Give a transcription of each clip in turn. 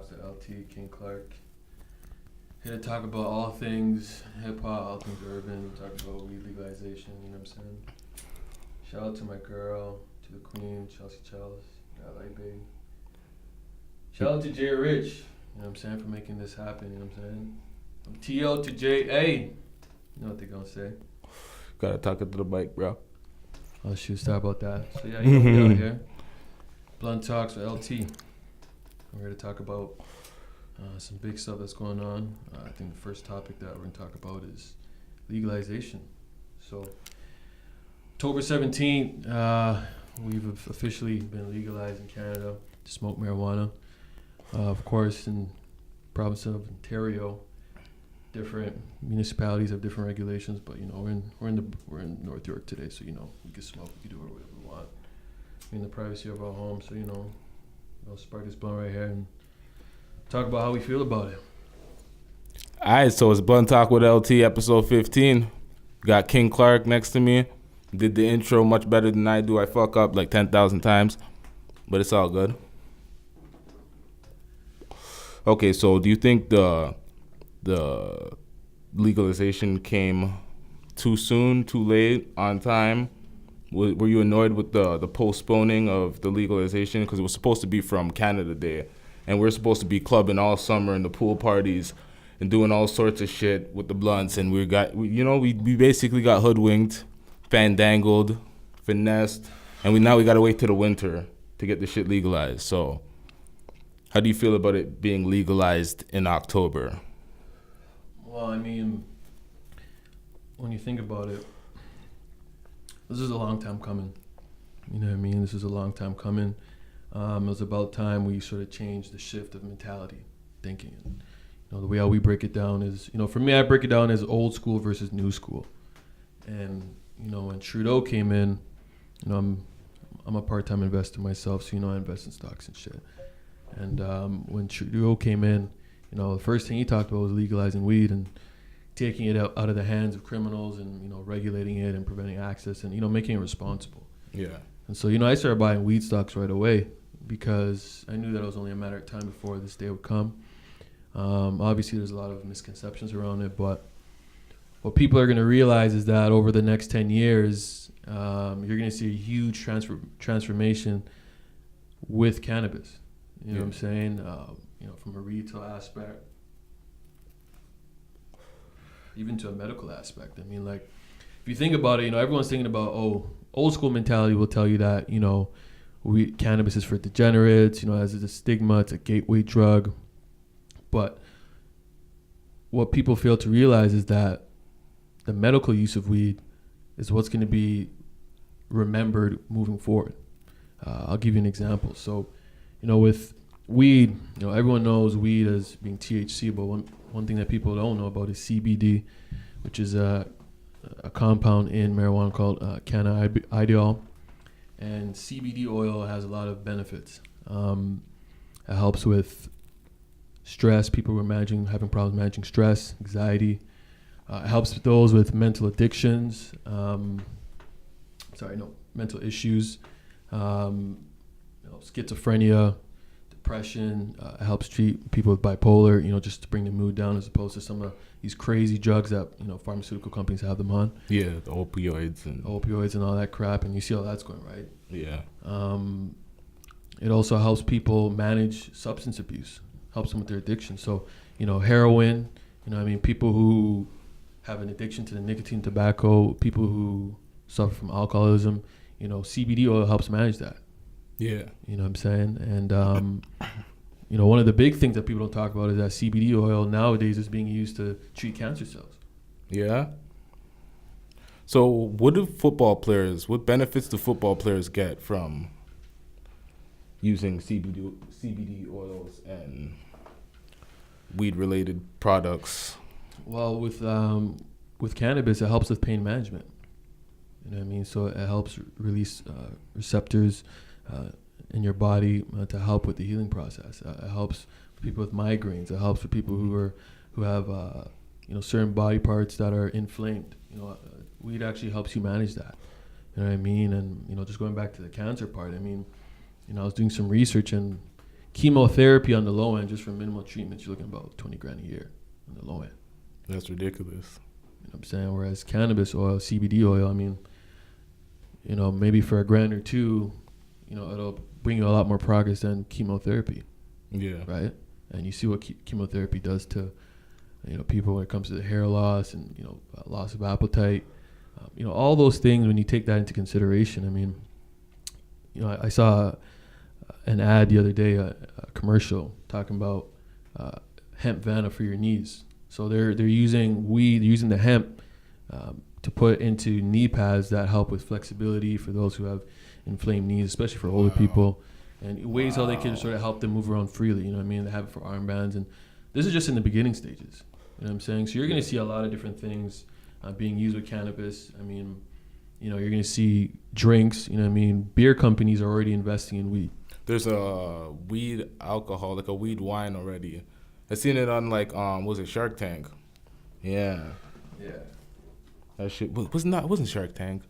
Talks to LT, King Clarke. Here to talk about all things hip hop, all things urban, talk about weed legalization, you know what I'm saying? Shout out to my girl, to the queen, Chelsea Chels, LA baby. Shout out to Jay Rich, you know what I'm saying, for making this happen, you know what I'm saying? From T.O. to J.A. You know what they gonna say. Gotta talk it to the mic, bro. Oh shoot, sorry about that. So yeah, you know we out here. Blunt Talks with LT. We're here to talk about some big stuff that's going on. I think the first topic that we're going to talk about is legalization. So, October 17th, we've officially been legalized in Canada to smoke marijuana. Of course, in the province of Ontario, different municipalities have different regulations, but you know we're in North York today, so you know we can smoke, we can do whatever we want. We're in the privacy of our home, so you know, we'll spark this blunt right here and talk about how we feel about it. All right, so it's Blunt Talk with LT, episode 15. Got King Clarke next to me. Did the intro much better than I do. I fuck up like 10,000 times, but it's all good. Okay, so do you think the legalization came too soon, too late, on time? Were you annoyed with the postponing of the legalization? Because it was supposed to be from Canada Day, and we're supposed to be clubbing all summer in the pool parties and doing all sorts of shit with the blunts, and we basically got hoodwinked, fandangled, finessed, and now we got to wait till the winter to get the shit legalized. So how do you feel about it being legalized in October? Well, I mean, when you think about it, this is a long time coming. You know what I mean? This is a long time coming. It was about time we sort of changed the shift of mentality, thinking. And, you know, the way how we break it down is, you know, for me, I break it down as old school versus new school. And, you know, when Trudeau came in, you know, I'm a part-time investor myself, so, you know, I invest in stocks and shit. And when Trudeau came in, you know, the first thing he talked about was legalizing weed and taking it out of the hands of criminals and, you know, regulating it and preventing access and, you know, making it responsible. Yeah. And so, you know, I started buying weed stocks right away because I knew that it was only a matter of time before this day would come. Obviously, there's a lot of misconceptions around it, but what people are going to realize is that over the next 10 years, you're going to see a huge transformation with cannabis. You know what I'm saying? You know, from a retail aspect, even to a medical aspect. I mean, like, if you think about it, you know, everyone's thinking about, old school mentality will tell you that, you know, cannabis is for degenerates, you know, as a stigma, it's a gateway drug. But what people fail to realize is that the medical use of weed is what's going to be remembered moving forward. I'll give you an example. So, you know, with weed, you know, everyone knows weed as being THC, but one thing that people don't know about is CBD, which is a compound in marijuana called cannabidiol. And CBD oil has a lot of benefits. It helps with stress. People who are having problems managing stress, anxiety. It helps those with mental addictions. Mental issues. You know, schizophrenia, depression. It helps treat people with bipolar, you know, just to bring the mood down as opposed to some of these crazy drugs that, you know, pharmaceutical companies have them on. Yeah, the opioids and all that crap, and you see how that's going, right? Yeah. It also helps people manage substance abuse, helps them with their addiction. So, you know, heroin, you know, I mean, people who have an addiction to the nicotine, tobacco, people who suffer from alcoholism, you know, CBD oil helps manage that. Yeah. You know what I'm saying? And, you know, one of the big things that people don't talk about is that CBD oil nowadays is being used to treat cancer cells. Yeah. So what benefits do football players get from using CBD oils and weed-related products? Well, with cannabis, it helps with pain management. You know what I mean? So it helps release receptors in your body to help with the healing process. It helps people with migraines. It helps with people who have you know, certain body parts that are inflamed. You know, weed actually helps you manage that. You know what I mean? And, you know, just going back to the cancer part, I mean, you know, I was doing some research, and chemotherapy on the low end, just for minimal treatments, you're looking about 20 grand a year on the low end. That's ridiculous. You know what I'm saying? Whereas cannabis oil, CBD oil, I mean, you know, maybe for $1,000 or $2,000, you know, it'll bring you a lot more progress than chemotherapy. Yeah. Right? And you see what chemotherapy does to, you know, people when it comes to the hair loss and, you know, loss of appetite. You know, all those things, when you take that into consideration, I mean, you know, I saw an ad the other day, a commercial talking about hemp Vana for your knees. So they're using weed, using the hemp to put into knee pads that help with flexibility for those who have inflamed knees, especially for older people, and ways how they can sort of help them move around freely. You know what I mean? They have it for armbands, and this is just in the beginning stages. You know what I'm saying? So you're going to see a lot of different things being used with cannabis. I mean, you know, you're going to see drinks. You know what I mean? Beer companies are already investing in weed. There's a weed alcohol, like a weed wine already. I seen it on like was it Shark Tank? Yeah. Yeah. That shit it wasn't Shark Tank.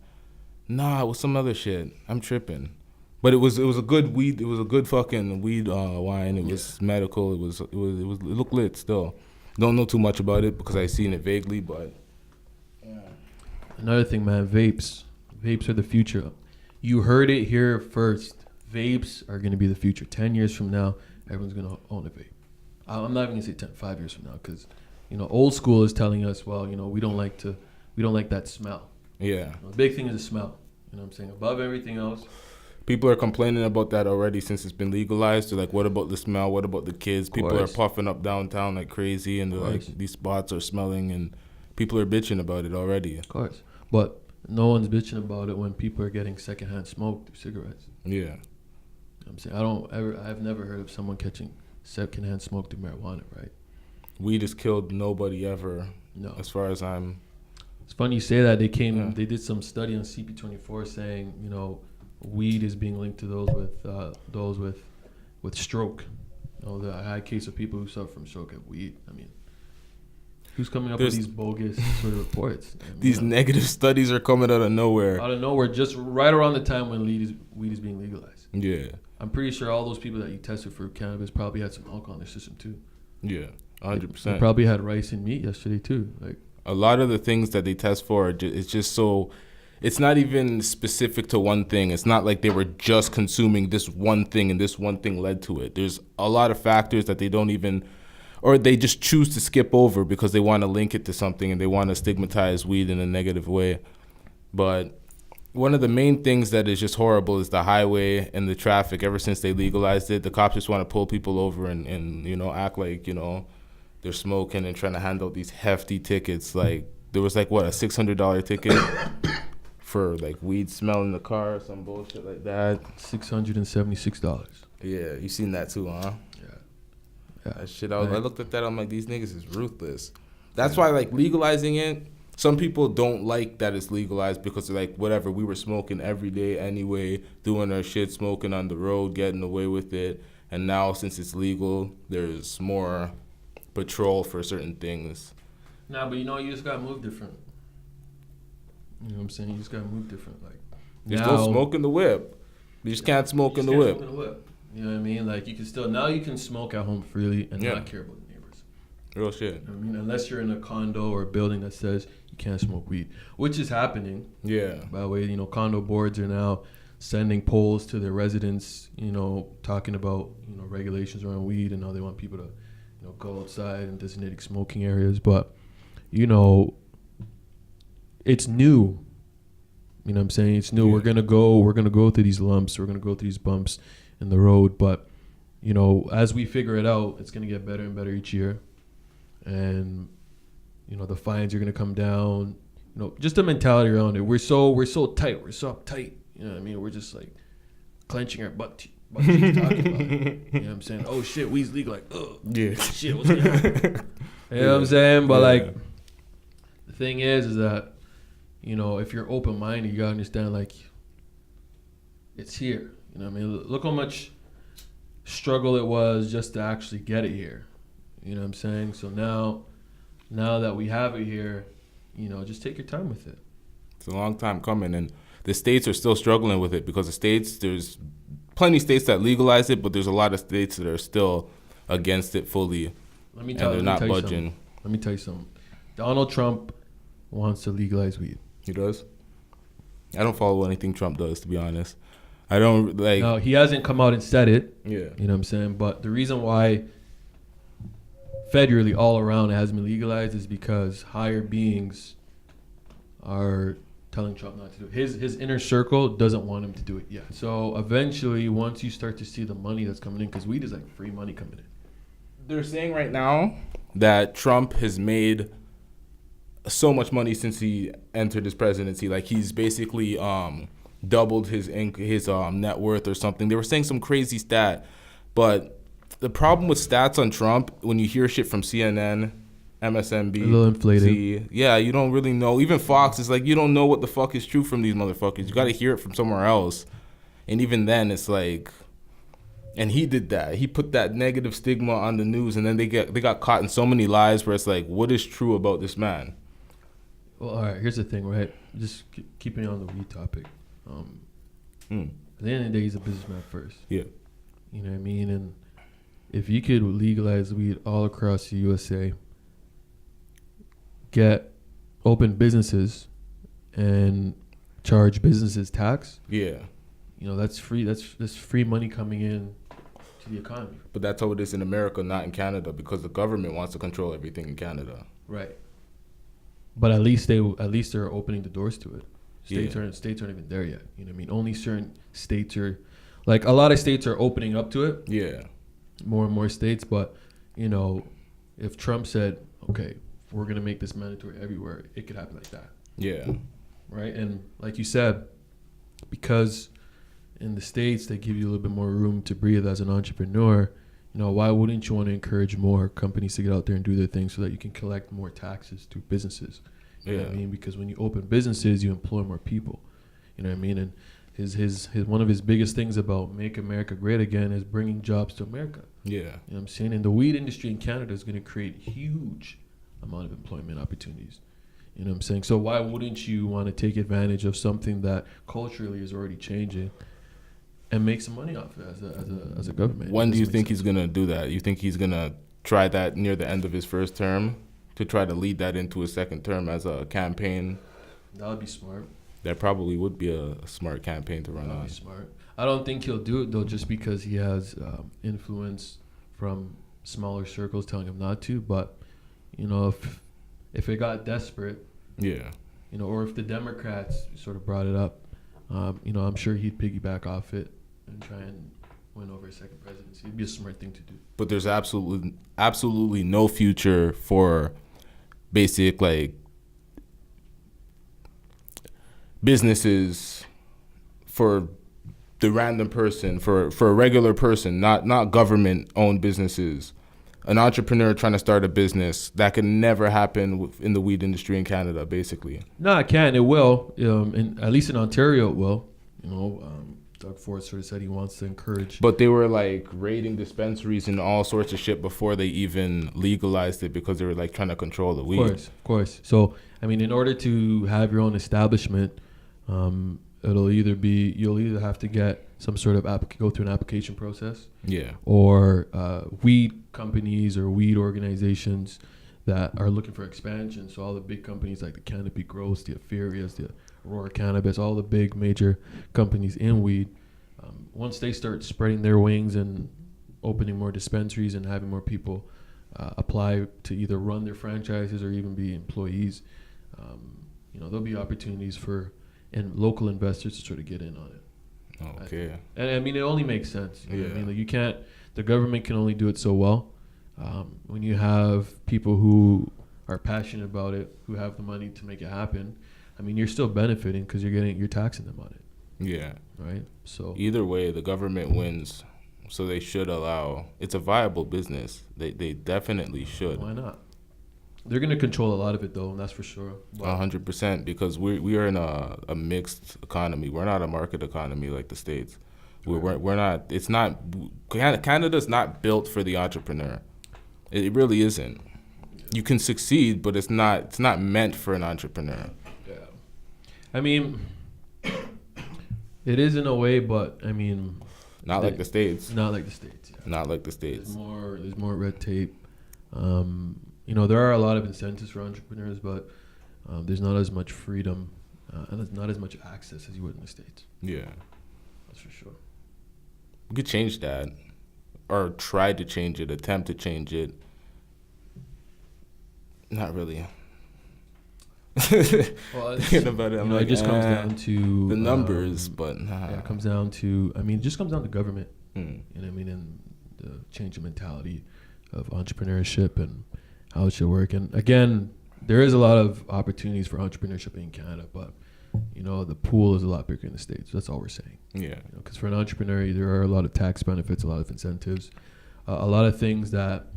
Nah, it was some other shit. I'm tripping. But it was a good weed. It was a good fucking weed wine. It was medical. It looked lit still. Don't know too much about it because I seen it vaguely, but yeah. Another thing, man, vapes. Vapes are the future. You heard it here first. Vapes are going to be the future. 10 years from now, everyone's going to own a vape. I'm not even going to say 5 years from now because, you know, old school is telling us, well, you know, we don't like that smell. Yeah. You know, the big thing is the smell. You know what I'm saying? Above everything else. People are complaining about that already since it's been legalized. They're like, what about the smell? What about the kids? People are puffing up downtown like crazy, and they're like, these spots are smelling, and people are bitching about it already. Of course. But no one's bitching about it when people are getting secondhand smoke through cigarettes. Yeah. You know what I'm saying? I've never heard of someone catching secondhand smoke through marijuana, right? Weed has killed nobody ever. No. As far as I'm. It's funny you say that. They did some study on CP24 saying, you know, weed is being linked to those with stroke. You know, the high case of people who suffer from stroke have weed. I mean, who's coming up with these bogus sort of reports? I mean, these negative studies are coming out of nowhere. Out of nowhere, just right around the time when weed is being legalized. Yeah. I'm pretty sure all those people that you tested for cannabis probably had some alcohol in their system too. Yeah, 100%. They probably had rice and meat yesterday too. Like a lot of the things that they test for, it's just so. It's not even specific to one thing. It's not like they were just consuming this one thing and this one thing led to it. There's a lot of factors that they don't even, or they just choose to skip over because they want to link it to something and they want to stigmatize weed in a negative way. But one of the main things that is just horrible is the highway and the traffic. Ever since they legalized it, the cops just want to pull people over and you know, act like, you know, they're smoking and trying to hand out these hefty tickets. Like, there was like, what, a $600 ticket? For like weed smell in the car or some bullshit like that. $676. Yeah, you seen that too, huh? Yeah. That shit, I looked at that, I'm like, these niggas is ruthless. That's why, like, legalizing it, some people don't like that it's legalized because they're like, whatever, we were smoking every day anyway, doing our shit, smoking on the road, getting away with it. And now, since it's legal, there's more patrol for certain things. Nah, but you know, you just gotta move different. You know what I'm saying? You just gotta move different. Like, you still smoke in the whip. You just can't smoke in the whip. You know what I mean? Like, you can smoke at home freely and not care about the neighbors. Real shit. You know what I mean? Unless you're in a condo or a building that says you can't smoke weed, which is happening. Yeah. By the way, you know, condo boards are now sending polls to their residents, you know, talking about, you know, regulations around weed and how they want people to, you know, go outside in designated smoking areas. But, you know, it's new. You know what I'm saying? It's new. Yeah. We're gonna go through these lumps, we're gonna go through these bumps in the road, but you know, as we figure it out, it's gonna get better and better each year. And you know, the fines are gonna come down. You know, just the mentality around it. We're so tight, we're so uptight. You know what I mean? We're just like clenching our butt cheeks talking about it. You know what I'm saying? Oh shit, weed's legal, like, oh yeah, shit, what's gonna happen? You know what I'm saying? But like, the thing is that, you know, if you're open-minded, you gotta understand, like, it's here. You know what I mean? Look how much struggle it was just to actually get it here. You know what I'm saying? So now that we have it here, you know, just take your time with it. It's a long time coming, and the states are still struggling with it because the states, there's plenty of states that legalize it, but there's a lot of states that are still against it fully. Let me And tell, they're let me not tell you budging. something. Let me tell you something. Donald Trump wants to legalize weed. He does? I don't follow anything Trump does, to be honest. I don't like. No, he hasn't come out and said it. Yeah. You know what I'm saying? But the reason why federally all around it hasn't been legalized is because higher beings are telling Trump not to do it. His inner circle doesn't want him to do it yet. So eventually, once you start to see the money that's coming in, because weed is like free money coming in. They're saying right now that Trump has made so much money since he entered his presidency. Like he's basically doubled his net worth or something. They were saying some crazy stat, but the problem with stats on Trump, when you hear shit from CNN, MSNBC, A little inflated. yeah, you don't really know. Even Fox is like, you don't know what the fuck is true from these motherfuckers. You got to hear it from somewhere else, and even then, it's like. And he did that. He put that negative stigma on the news, and then they got caught in so many lies where it's like, what is true about this man? Well, all right, here's the thing, right? Just keeping it on the weed topic. At the end of the day, he's a businessman first. Yeah. You know what I mean? And if you could legalize weed all across the USA, open businesses and charge businesses tax, Yeah. you know, that's free. That's free money coming in to the economy. But that's how it is in America, not in Canada, because the government wants to control everything in Canada. Right. But at least they're opening the doors to it. States Yeah. aren't even there yet. You know what I mean? Only certain states are, like a lot of states are opening up to it. Yeah. More and more states, but you know, if Trump said, okay, we're gonna make this mandatory everywhere, it could happen like that. Yeah. Right? And like you said, because in the States they give you a little bit more room to breathe as an entrepreneur, you know, why wouldn't you want to encourage more companies to get out there and do their thing so that you can collect more taxes through businesses? You know what I mean? Because when you open businesses, you employ more people. You know what I mean? And his one of his biggest things about Make America Great Again is bringing jobs to America. Yeah. You know what I'm saying? And the weed industry in Canada is going to create huge amount of employment opportunities. You know what I'm saying? So why wouldn't you want to take advantage of something that culturally is already changing and make some money off it as a government? When do you think he's going to do that? You think he's going to try that near the end of his first term to try to lead that into his second term as a campaign? That would be smart. That probably would be a smart campaign to run That would on. be smart. I don't think he'll do it, though, just because he has influence from smaller circles telling him not to. But, you know, if it got desperate, Yeah. you know, or if the Democrats sort of brought it up, you know, I'm sure he'd piggyback off it and try and win over a second presidency. It'd be a smart thing to do. But there's absolutely no future for basic, like, businesses for the random person, for a regular person, not government-owned businesses. An entrepreneur trying to start a business, that can never happen in the weed industry in Canada, basically. No, it can. It will. At least in Ontario, it will. You know, Doug Ford sort of said he wants to encourage. But they were like raiding dispensaries and all sorts of shit before they even legalized it because they were like trying to control the weed. Of course. So, I mean, in order to have your own establishment, you'll either have to get some sort of go through an application process. Yeah. Or weed companies or weed organizations that are looking for expansion. So all the big companies like the Canopy Growth, the Aferias, the Aurora Cannabis, all the big major companies in weed, once they start spreading their wings and opening more dispensaries and having more people apply to either run their franchises or even be employees, you know, there'll be opportunities for local investors to sort of get in on it. Okay. And I mean, it only makes sense. You know what I Yeah. mean, like the government can only do it so well. When you have people who are passionate about it, who have the money to make it happen, I mean, you're still benefiting because you're taxing them on it. Yeah. Right. So Either way, the government wins, so they should allow. It's a viable business. They definitely should. why not? They're going to control a lot of it, though, and that's for sure. 100%, because we are in a mixed economy. We're not a market economy like the States. We're not. It's not. Canada's not built for the entrepreneur. It really isn't. You can succeed, but it's not. It's not meant for an entrepreneur. Yeah. I mean, it is in a way, but I mean, Not like the States. Not like the States. Yeah. Not like the States. There's more red tape. There are a lot of incentives for entrepreneurs, but there's not as much freedom and there's not as much access as you would in the States. Yeah. That's for sure. We could change that, or try to change it, attempt to change it. Not really. Well, Thinking about it, it just comes down to the numbers, but nah. Yeah, it comes down to, it just comes down to government. Mm. You know what I mean? And the change of mentality of entrepreneurship and how it should work. And again, there is a lot of opportunities for entrepreneurship in Canada, but the pool is a lot bigger in the States. That's all we're saying. Yeah. Because for an entrepreneur, there are a lot of tax benefits, a lot of incentives, a lot of things that,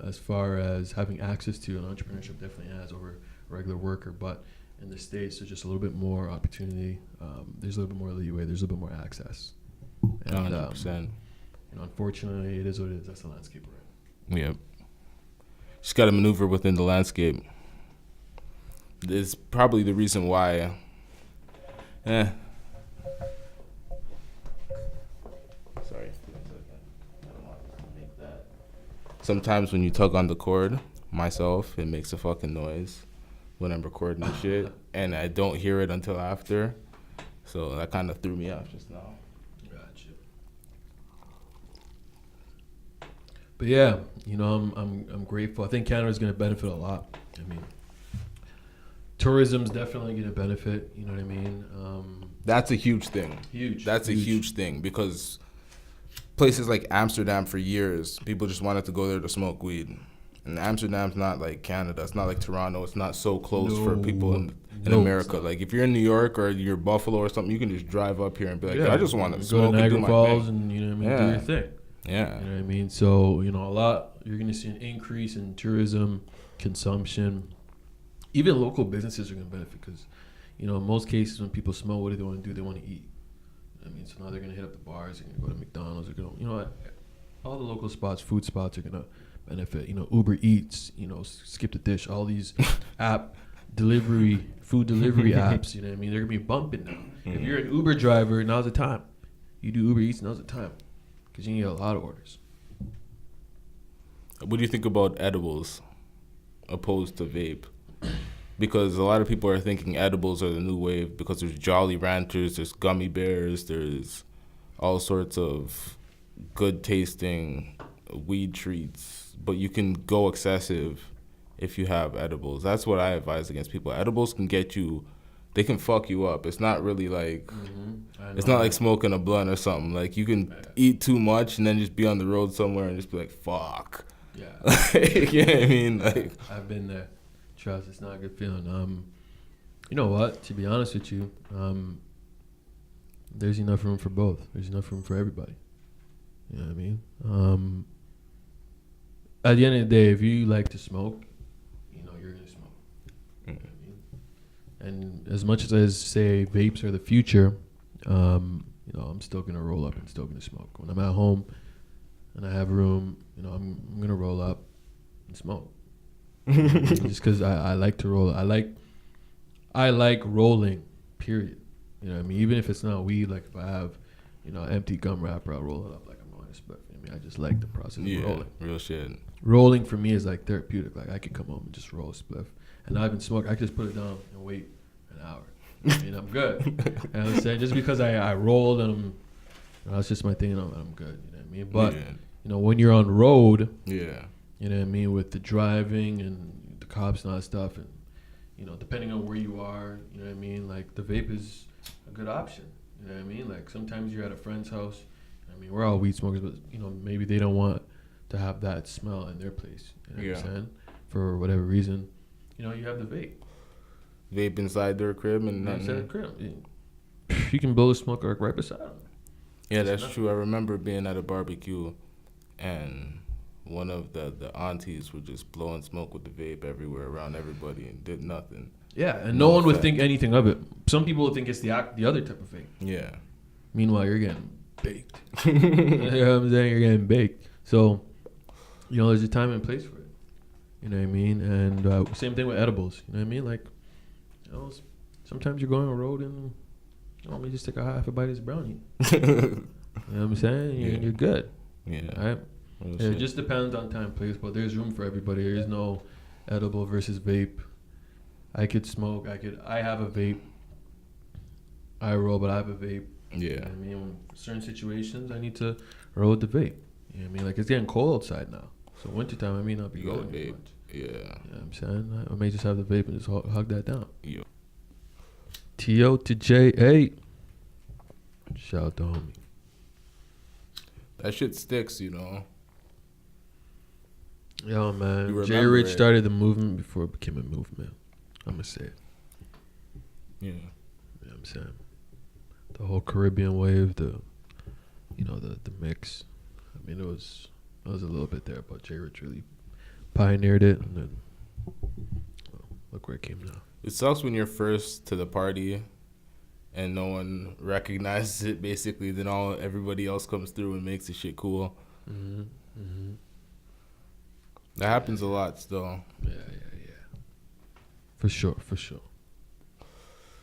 as far as having access to, an entrepreneurship definitely has over a regular worker. But in the States, there's just a little bit more opportunity. There's a little bit more leeway. There's a little bit more access. And, 100%. Unfortunately, it is what it is. That's the landscape we're in. Yeah. Just got to maneuver within the landscape. It's probably the reason why. Sorry. Sometimes when you tug on the cord, myself, it makes a fucking noise when I'm recording the shit, and I don't hear it until after. So that kind of threw me off just now. Gotcha. But yeah, I'm grateful. I think Canada's going to benefit a lot. Tourism's definitely going to benefit. You know what I mean? That's a huge thing. That's a huge thing, because places like Amsterdam, for years, people just wanted to go there to smoke weed. And Amsterdam's not like Canada. It's not like Toronto. It's not so close for people in America. Like, if you're in New York or you're Buffalo or something, you can just drive up here and be like, I just want to smoke go to and do Niagara my Falls thing. and, do your thing. Yeah. You know what I mean? So, a lot, you're going to see an increase in tourism, consumption. Even local businesses are going to benefit because, in most cases when people smoke, what do they want to do? They want to eat. So now they're going to hit up the bars. They're going to go to McDonald's. They're going to, all the local spots, food spots are going to benefit. Uber Eats, Skip the Dish, all these food delivery apps, They're going to be bumping now. Mm-hmm. If you're an Uber driver, now's the time. You do Uber Eats, now's the time. Because you can get a lot of orders. What do you think about edibles opposed to vape? Because a lot of people are thinking edibles are the new wave because there's Jolly Ranchers, there's gummy bears, there's all sorts of good tasting weed treats, but you can go excessive if you have edibles. That's what I advise against people. Edibles can get you, they can fuck you up. It's not really like, it's not like smoking a blunt or something. Like, you can eat too much and then just be on the road somewhere and just be like, fuck. Yeah. You know what I mean? Like, I've been there. Trust, it's not a good feeling. You know what? To be honest with you, there's enough room for both. There's enough room for everybody. You know what I mean? At the end of the day, if you like to smoke, you're gonna smoke. You know what I mean? And as much as I say vapes are the future, I'm still gonna roll up and still gonna smoke. When I'm at home and I have room, I'm gonna roll up and smoke. Just because I like to roll. I like rolling, period. You know what I mean? Even if it's not weed, like if I have, empty gum wrapper, I'll roll it up like I'm rolling a spliff. I just like the process of rolling. Real shit. Rolling for me is like therapeutic. Like, I could come home and just roll a spliff. And not even smoke. I can just put it down and wait an hour. I'm good. And I'm saying, just because I rolled and that's just my thing, and I'm good. You know what I mean? But, when you're on road, you know what I mean, with the driving and the cops and all that stuff, and depending on where you are, you know what I mean, like, the vape is a good option. You know what I mean? Like, sometimes you're at a friend's house. We're all weed smokers, but maybe they don't want to have that smell in their place. You know what I'm saying? For whatever reason, you have the vape. Vape inside their crib and inside the crib. You can blow the smoke right beside them. Yeah, that's true. I remember being at a barbecue, and one of the aunties were just blowing smoke with the vape everywhere around everybody and did nothing. Yeah, and no one would think anything of it. Some people would think it's the other type of vape. Yeah. Meanwhile, you're getting baked. You know what I'm saying? You're getting baked. So, there's a time and place for it. You know what I mean? And same thing with edibles. You know what I mean? Like, sometimes you're going on a road and let me just take a half a bite of this brownie. You know what I'm saying? You're good. Yeah. Right? It just depends on time, place, but there's room for everybody. There is no edible versus vape. I could smoke. I have a vape. I roll, but I have a vape. Yeah. I mean, in certain situations, I need to roll with the vape. You know what I mean? Like, it's getting cold outside now. So wintertime, I may not be You got a going vape. much. Yeah. You know what I'm saying? I may just have the vape and just hug that down. Yo. T.O. to J.A. Shout out to homie. That shit sticks, Yo, man. You J. Rich started the movement before it became a movement. I'm going to say it. Yeah. You know what I'm saying? The whole Caribbean wave, the mix. I mean, it was a little bit there, but J. Rich really pioneered it, and then look where it came now. It sucks when you're first to the party and no one recognizes it, basically. Then everybody else comes through and makes the shit cool. Mm-hmm. Mm-hmm. That happens a lot still. Yeah. For sure.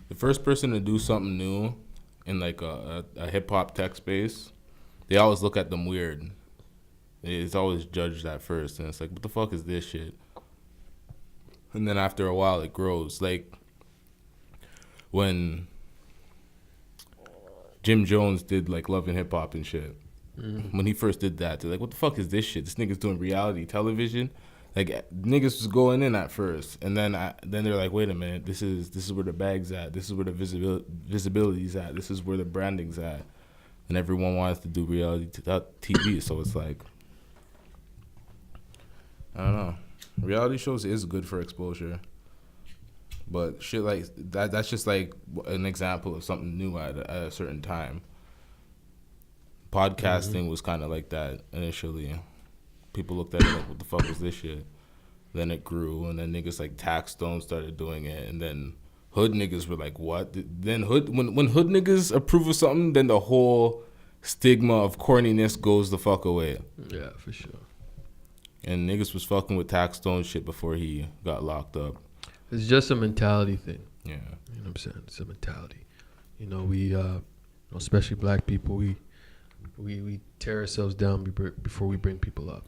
The first person to do something new in like a hip-hop tech space, they always look at them weird. It's always judged at first, and it's like, what the fuck is this shit? And then after a while, it grows. Like when Jim Jones did like Love and Hip Hop and shit. Mm-hmm. When he first did that, they're like, what the fuck is this shit? This nigga's doing reality television. Like, niggas was going in at first, and then they're like, wait a minute, this is where the bag's at. This is where the visibility's at. This is where the branding's at. And everyone wants to do reality TV, so it's like, I don't know. Reality shows is good for exposure, but shit like that's just like an example of something new at a certain time. Podcasting was kind of like that initially. People looked at it like, what the fuck is this shit? Then it grew, and then niggas like Tax Stone started doing it, and then hood niggas were like, what? Then when hood niggas approve of something, then the whole stigma of corniness goes the fuck away. Yeah, for sure. And niggas was fucking with Tax Stone shit before he got locked up. It's just a mentality thing. Yeah. You know what I'm saying? It's a mentality. We, especially black people, we tear ourselves down before we bring people up.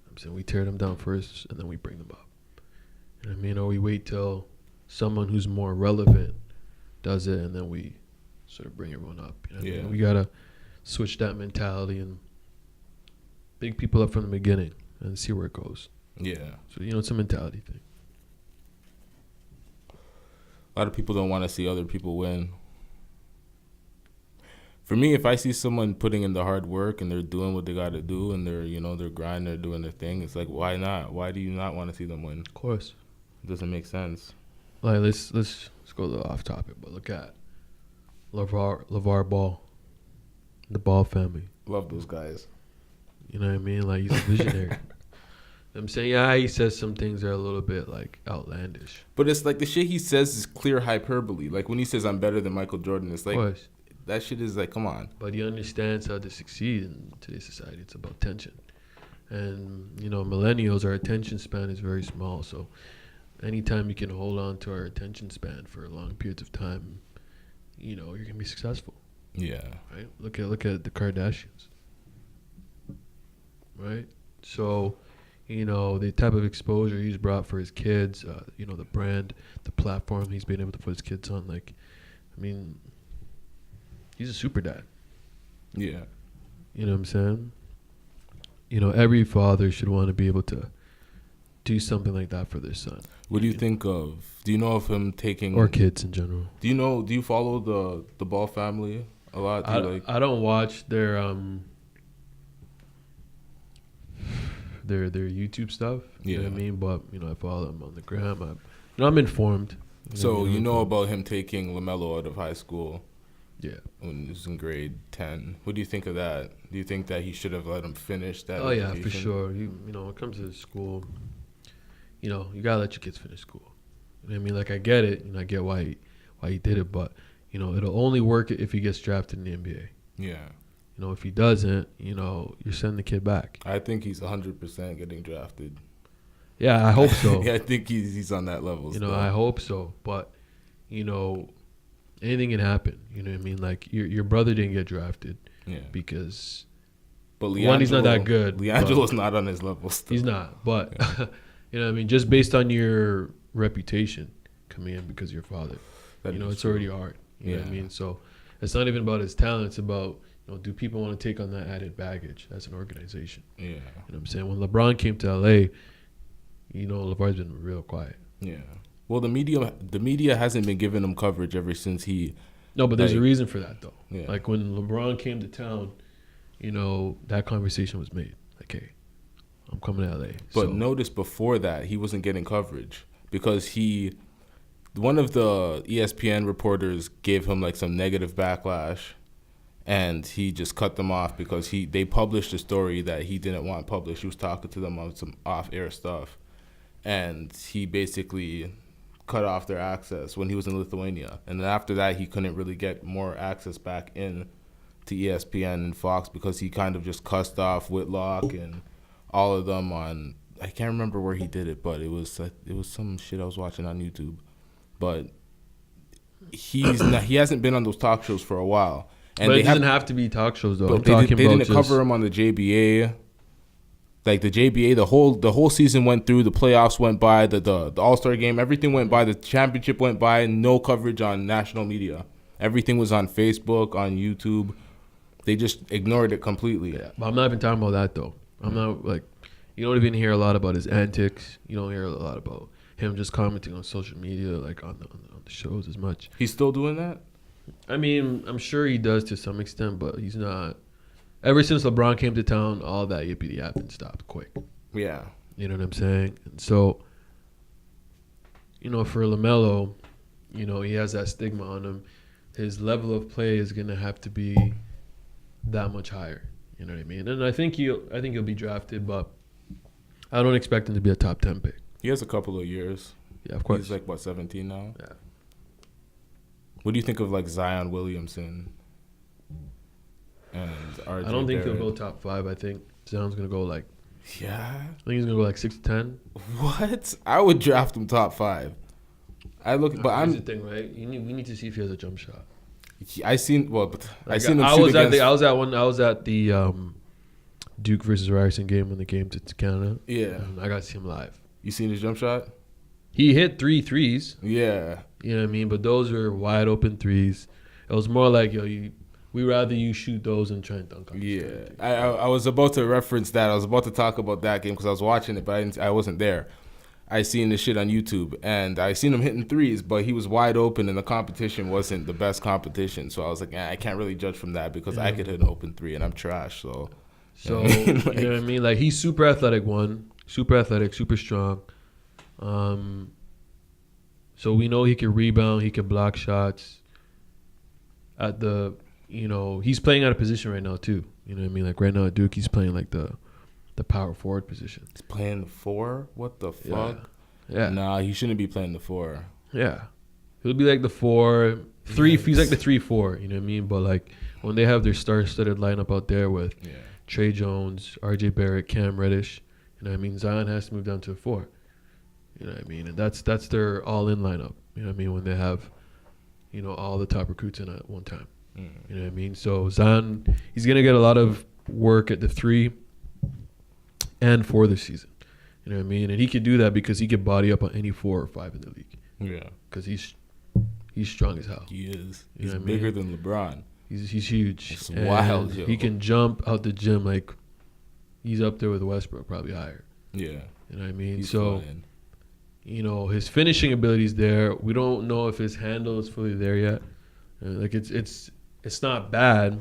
I'm saying we tear them down first and then we bring them up. You know what I mean? Or we wait till someone who's more relevant does it and then we sort of bring everyone up. You know what I mean? We gotta switch that mentality and big people up from the beginning and see where it goes. Yeah. So it's a mentality thing. A lot of people don't want to see other people win. For me, if I see someone putting in the hard work and they're doing what they got to do and they're grinding, they're doing their thing, it's like, why not? Why do you not want to see them win? Of course. It doesn't make sense. Like, let's go a little off topic, but look at LeVar Ball, the Ball family. Love those guys. You know what I mean? Like, he's a visionary. I'm saying, he says some things that are a little bit, like, outlandish. But it's like the shit he says is clear hyperbole. Like, when he says, I'm better than Michael Jordan, it's like, of course. That shit is like, come on. But he understands how to succeed in today's society. It's about tension. And, millennials, our attention span is very small. So anytime you can hold on to our attention span for long periods of time, you're going to be successful. Yeah. Right? Look at the Kardashians. Right? So, the type of exposure he's brought for his kids, the brand, the platform he's been able to put his kids on, he's a super dad. Yeah. You know what I'm saying? Every father should want to be able to do something like that for their son. What do you think of? Do you know of him taking, or kids in general? Do you follow the Ball family a lot? I don't watch their YouTube stuff. You know what I mean? But I follow them on the gram. I'm informed. So you know about him taking LaMelo out of high school? Yeah. When he was in grade 10. What do you think of that? Do you think that he should have let him finish that? Oh, yeah, for sure. When it comes to school, you got to let your kids finish school. You know what I mean? Like, I get it. I get why he did it. But, it'll only work if he gets drafted in the NBA. Yeah. If he doesn't, you're sending the kid back. I think he's 100% getting drafted. Yeah, I hope so. Yeah, I think he's on that level. I hope so. But, anything can happen. You know what I mean? Like, your brother didn't get drafted. Yeah. because But one, he's not that good. LiAngelo's not on his level still. He's not. But you know what I mean? Just based on your reputation coming in because of your father, it's already hard. You know what I mean? So it's not even about his talent. It's about, do people want to take on that added baggage as an organization? Yeah. You know what I'm saying? When LeBron came to LA, LeVar's been real quiet. Yeah. Well, the media hasn't been giving him coverage ever since he. No, but there's a reason for that, though. Yeah. Like when LeBron came to town, that conversation was made. Like, hey, I'm coming to LA. But notice before that, he wasn't getting coverage because one of the ESPN reporters gave him like some negative backlash, and he just cut them off because they published a story that he didn't want published. He was talking to them on some off-air stuff, and he basically cut off their access when he was in Lithuania. And then after that, he couldn't really get more access back in to ESPN and Fox because he kind of just cussed off Whitlock and all of them on, I can't remember where he did it, but it was some shit I was watching on YouTube. But he hasn't been on those talk shows for a while. And but it doesn't have to be talk shows, though. But they didn't cover him on the JBA. Like the JBA, the whole season went through. The playoffs went by. The All-Star game, everything went by. The championship went by. No coverage on national media. Everything was on Facebook, on YouTube. They just ignored it completely. Yeah, but I'm not even talking about that, though. I'm not like, you don't even hear a lot about his antics. You don't hear a lot about him just commenting on social media, like on the shows as much. He's still doing that? I mean, I'm sure he does to some extent, but he's not. Ever since LeBron came to town, all that yippity yapping stopped quick. Yeah. You know what I'm saying? And so, for LaMelo, he has that stigma on him. His level of play is going to have to be that much higher. You know what I mean? And I think he'll be drafted, but I don't expect him to be a top 10 pick. He has a couple of years. Yeah, of course. He's like, 17 now? Yeah. What do you think of like Zion Williamson and RJ I don't think Barrett? he'll go top 5. I think Zion's going to go like... Yeah? I think he's going to go like 6 to 10. What? I would draft him top 5. Here's the thing, right? We need to see if he has a jump shot. I seen him I was at the Duke versus Ryerson game when they came to Canada. Yeah. And I got to see him live. You seen his jump shot? He hit 3 threes. Yeah. You know what I mean? But those were wide open threes. It was more like, we rather you shoot those and try and dunk on. Yeah. I was about to reference that. I was about to talk about that game because I was watching it, but I wasn't there. I seen this shit on YouTube, and I seen him hitting threes, but he was wide open, and the competition wasn't the best competition. So I was like, I can't really judge from that because I could hit an open 3, and I'm trash. So you know what I mean? Like, he's super athletic, super athletic, super strong. So we know he can rebound, he can block shots. He's playing out of position right now too. You know what I mean? Like right now at Duke, he's playing like the power forward position. He's playing the 4? What the fuck? Yeah. Nah, he shouldn't be playing the 4. Yeah. He'll be like the 4, 3. He's like the 3-4. You know what I mean? But like when they have their star-studded lineup out there with Trey Jones, RJ Barrett, Cam Reddish, you know what I mean? Zion has to move down to a 4. You know what I mean? And that's their all-in lineup. You know what I mean? When they have, all the top recruits in at one time. You know what I mean? So Zion, he's going to get a lot of work at the 3 and 4 this season. You know what I mean? And he could do that because he could body up on any 4 or 5 in the league. Yeah. Because he's strong as hell. He is. You He's bigger than LeBron. He's huge. It's wild, yo. He can jump out the gym like he's up there with Westbrook, probably higher. Yeah. You know what I mean? He's so, flying. His finishing ability's there. We don't know if his handle is fully there yet. Like it's not bad,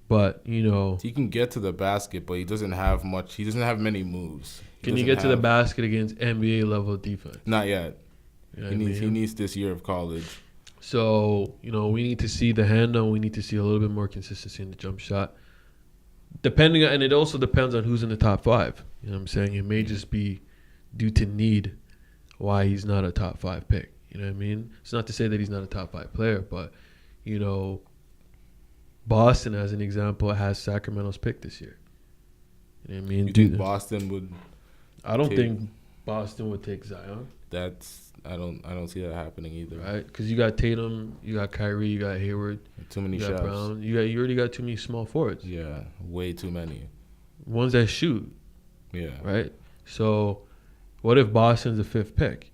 but he can get to the basket, but he doesn't have much. He doesn't have many moves. Can you get to the basket against NBA level defense? Not yet. You know he needs this year of college. So we need to see the handle. We need to see a little bit more consistency in the jump shot. And it also depends on who's in the top 5. You know what I'm saying? It may just be due to need why he's not a top 5 pick. You know what I mean? It's not to say that he's not a top 5 player, but Boston, as an example, has Sacramento's pick this year. You know what I mean? You think Boston would? I don't think Boston would take Zion. I don't see that happening either. Right? Because you got Tatum, you got Kyrie, you got Hayward, Too many you got chefs. Brown. You already got too many small forwards. Yeah, way too many. Ones that shoot. Yeah. Right? So, what if Boston's the 5th pick,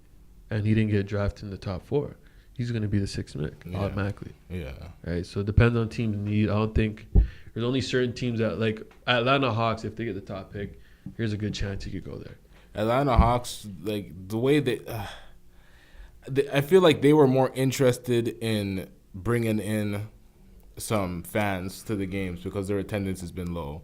and he didn't get drafted in the top 4? He's going to be the 6th pick automatically. Yeah. Right? So it depends on teams' need. I don't think there's only certain teams that, like Atlanta Hawks, if they get the top pick, here's a good chance he could go there. Atlanta Hawks, like the way I feel like they were more interested in bringing in some fans to the games because their attendance has been low.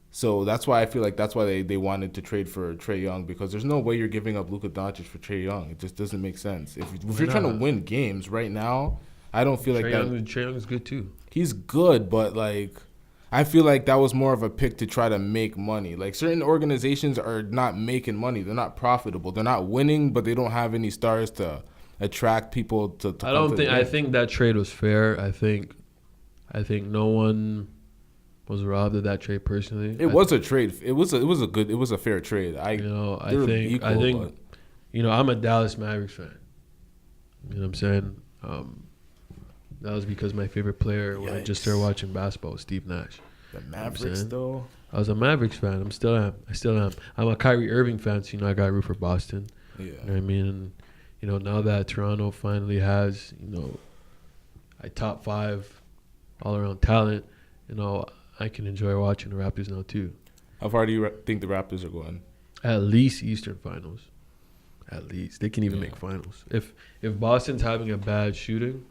So that's why I feel like that's why they wanted to trade for Trae Young, because there's no way you're giving up Luka Doncic for Trae Young. It just doesn't make sense. If you're trying to win games right now, I don't feel like that. Trae Young is good too. He's good, but like I feel like that was more of a pick to try to make money. Like certain organizations are not making money. They're not profitable. They're not winning, but they don't have any stars to attract people to I don't think. I think that trade was fair. I think no one was robbed of that trade personally. It was a trade. It was a fair trade. I think I'm a Dallas Mavericks fan. You know what I'm saying? That was because my favorite player when I just started watching basketball was Steve Nash. The Mavericks, though. I was a Mavericks fan. I still am. I'm a Kyrie Irving fan, so I got to root for Boston. Yeah. You know what I mean? And, now that Toronto finally has, a top 5 all-around talent, I can enjoy watching the Raptors now too. How far do you think the Raptors are going? At least Eastern Finals. At least they can even make finals. If Boston's having a bad shooting,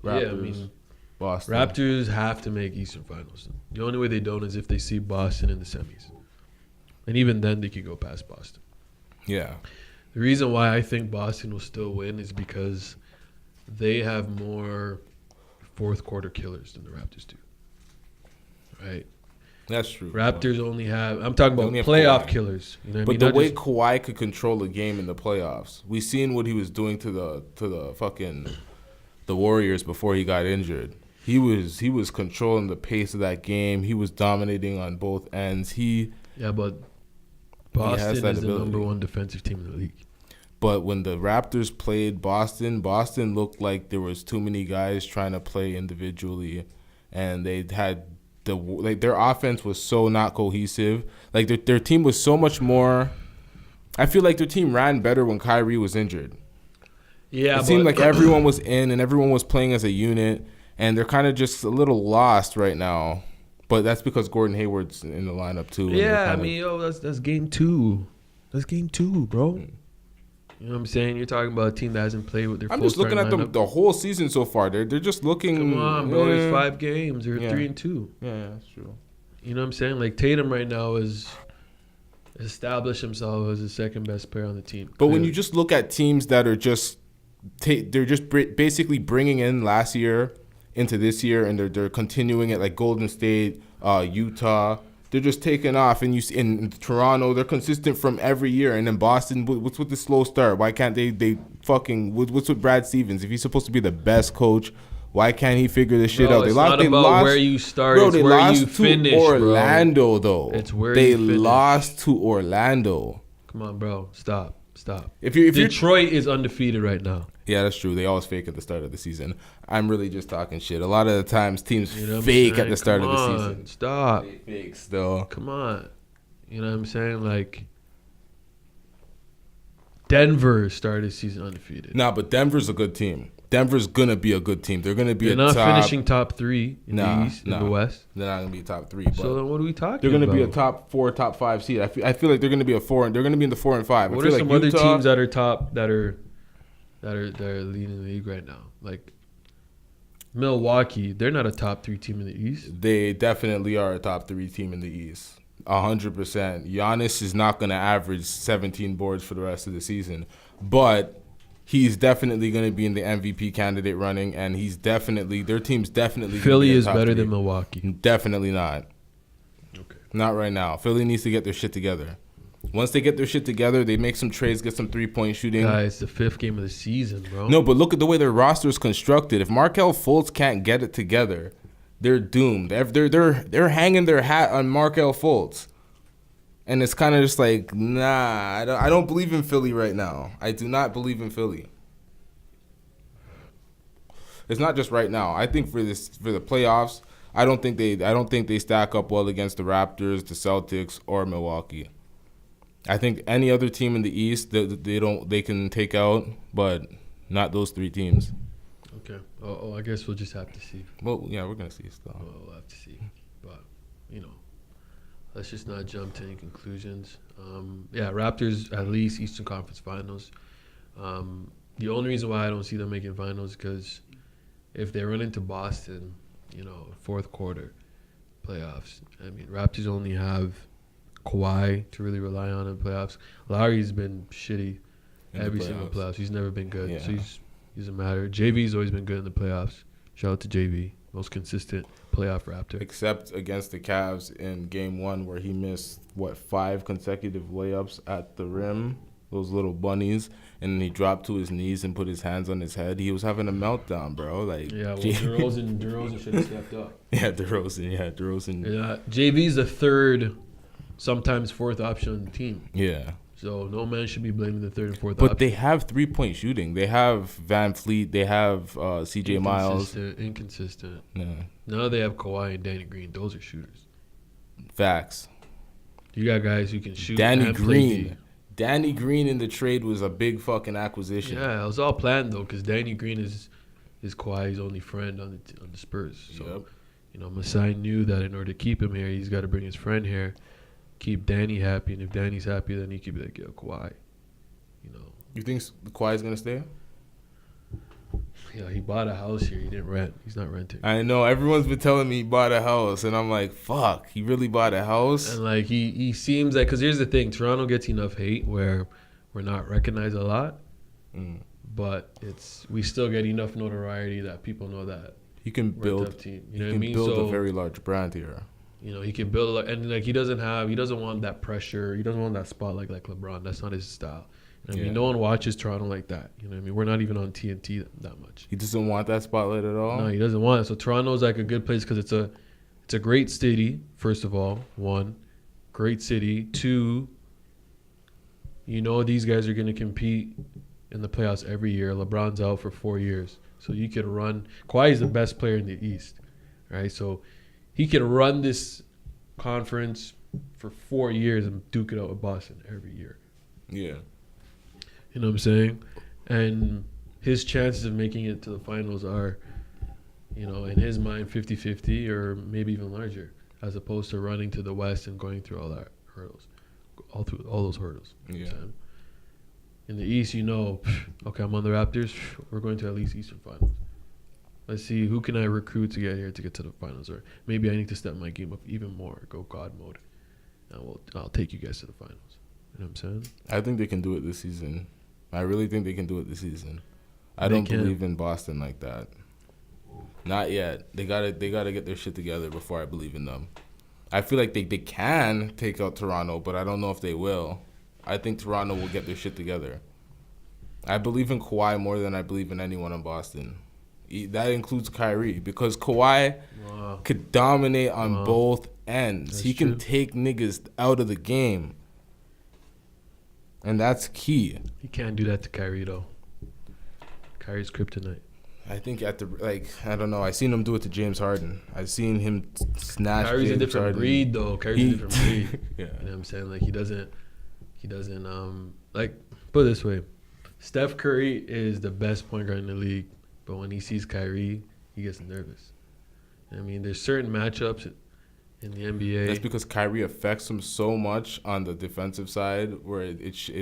Boston. Raptors have to make Eastern Finals. The only way they don't is if they see Boston in the semis, and even then they could go past Boston. Yeah. The reason why I think Boston will still win is because they have more fourth quarter killers than the Raptors do. Right. That's true. Raptors only have. I'm talking about playoff killers. You know what I mean? The way Kawhi could control a game in the playoffs, we seen what he was doing to the fucking the Warriors before he got injured. He was controlling the pace of that game. He was dominating on both ends. But Boston is the number 1 defensive team in the league. But when the Raptors played Boston looked like there was too many guys trying to play individually, and they had. Their offense was so not cohesive. Like their team was so much more. I feel like their team ran better when Kyrie was injured. Yeah, it seemed like everyone was in and everyone was playing as a unit, and they're kind of just a little lost right now. But that's because Gordon Hayward's in the lineup too. Yeah, that's game 2. That's game 2, bro. You know what I'm saying? You're talking about a team that hasn't played with their. I'm just looking at them the whole season so far. They're just looking. Come on, bro. There's 5 games. They're 3-2. Yeah, that's true. You know what I'm saying? Like Tatum right now is established himself as the second best player on the team. But when you just look at teams that are they're just basically bringing in last year into this year, and they're continuing it, like Golden State, Utah. They're just taking off, and you see in Toronto, they're consistent from every year. And in Boston, what's with the slow start? Why can't they fucking? What's with Brad Stevens? If he's supposed to be the best coach, why can't he figure this shit out? It's not about where you start, it's where you finish, bro. They lost to Orlando, though. It's where you finish. They lost to Orlando. Come on, bro. Stop. If Detroit is undefeated right now. Yeah, that's true. They always fake at the start of the season. I'm really just talking shit. A lot of the times teams fake at the start of the season. Stop. They fake still. Come on. You know what I'm saying? Like, Denver started the season undefeated. Nah, but Denver's a good team. Denver's going to be a good team. They're going to be They're not finishing top 3 in the East, in the West. They're not going to be top 3. So then what are we talking about? They're going to be a top 4, top 5 seed. I feel like they're going to be a 4. They're going to be in the 4 and 5. What are some other teams that are top that are leading the league right now? Like Milwaukee, they're not a top 3 team in the East. They definitely are a top 3 team in the East. 100%. Giannis is not going to average 17 boards for the rest of the season, but he's definitely going to be in the MVP candidate running, and their team's definitely. Philly is better than Milwaukee. Definitely not. Okay. Not right now. Philly needs to get their shit together. Once they get their shit together, they make some trades, get some 3-point shooting. Guys, the 5th game of the season, bro. No, but look at the way their roster is constructed. If Markelle Fultz can't get it together, they're doomed. They're hanging their hat on Markelle Fultz. And it's kind of just like, nah, I don't believe in Philly right now. I do not believe in Philly. It's not just right now. I think for the playoffs, I don't think they stack up well against the Raptors, the Celtics, or Milwaukee. I think any other team in the East they can take out, but not those three teams. Okay. Oh, I guess we'll just have to see. Well, yeah, we're gonna see stuff. We'll have to see, but let's just not jump to any conclusions. Raptors at least Eastern Conference Finals. The only reason why I don't see them making finals is because if they run into Boston, fourth quarter playoffs. I mean, Raptors only have Kawhi to really rely on in playoffs. Lowry's been shitty every single playoffs. He's never been good, so he doesn't matter. JV's always been good in the playoffs. Shout out to JV, most consistent playoff Raptor. Except against the Cavs in Game 1 where he missed, 5 consecutive layups at the rim, those little bunnies, and then he dropped to his knees and put his hands on his head. He was having a meltdown, bro. DeRozan should have stepped up. DeRozan. Yeah, JV's the third, sometimes fourth option on the team. Yeah. So no man should be blaming the third and fourth But option. they have 3-point shooting. They have Van Fleet. They have CJ Miles. Inconsistent. Yeah. Now they have Kawhi and Danny Green. Those are shooters. Facts. You got guys who can shoot. Danny Green in the trade was a big fucking acquisition. Yeah, it was all planned though, because Danny Green is Kawhi's only friend on the Spurs. So, Masai knew that in order to keep him here, he's got to bring his friend here, keep Danny happy, and if Danny's happy, then he could be like, yo, Kawhi. You think Kawhi's gonna stay? Yeah, he bought a house here. He didn't rent. He's not renting. I know. Everyone's been telling me he bought a house, and I'm like, fuck, he really bought a house? And, like, he seems like, because here's the thing, Toronto gets enough hate where we're not recognized a lot, but we still get enough notoriety that people know that he can build, we're a tough team. You know what I mean? Build a very large brand here. He can build and like he doesn't want that pressure. He doesn't want that spotlight like LeBron. That's not his style. I mean, no one watches Toronto like that. You know what I mean? We're not even on TNT that much. He doesn't want that spotlight at all? No, he doesn't want it. So Toronto's like a good place because it's a great city, first of all. 1, great city. 2, these guys are going to compete in the playoffs every year. LeBron's out for 4 years. So you could run. Kawhi's the best player in the East, right? So he could run this conference for 4 years and duke it out with Boston every year. Yeah. You know what I'm saying? And his chances of making it to the finals are, in his mind, 50-50 or maybe even larger, as opposed to running to the West and going through all that hurdles, all those hurdles. Yeah. In the East, okay, I'm on the Raptors. We're going to at least Eastern Finals. Let's see, who can I recruit to get here to get to the finals? Or maybe I need to step my game up even more, go God mode. And I'll take you guys to the finals. You know what I'm saying? I think they can do it this season. I really think they can do it this season. I don't believe in Boston like that. Not yet. They gotta get their shit together before I believe in them. I feel like they can take out Toronto, but I don't know if they will. I think Toronto will get their shit together. I believe in Kawhi more than I believe in anyone in Boston. That includes Kyrie, because Kawhi could dominate on both ends. He can take niggas out of the game. And that's key. He can't do that to Kyrie, though. Kyrie's kryptonite. I think I don't know. I seen him do it to James Harden. I've seen him snatch Kyrie's James a different Harden. breed, though. Kyrie's a different breed. Yeah. You know what I'm saying? Like, he doesn't like, put it this way. Steph Curry is the best point guard in the league, but when he sees Kyrie, he gets nervous. I mean, there's certain matchups in the NBA. That's because Kyrie affects him so much on the defensive side where it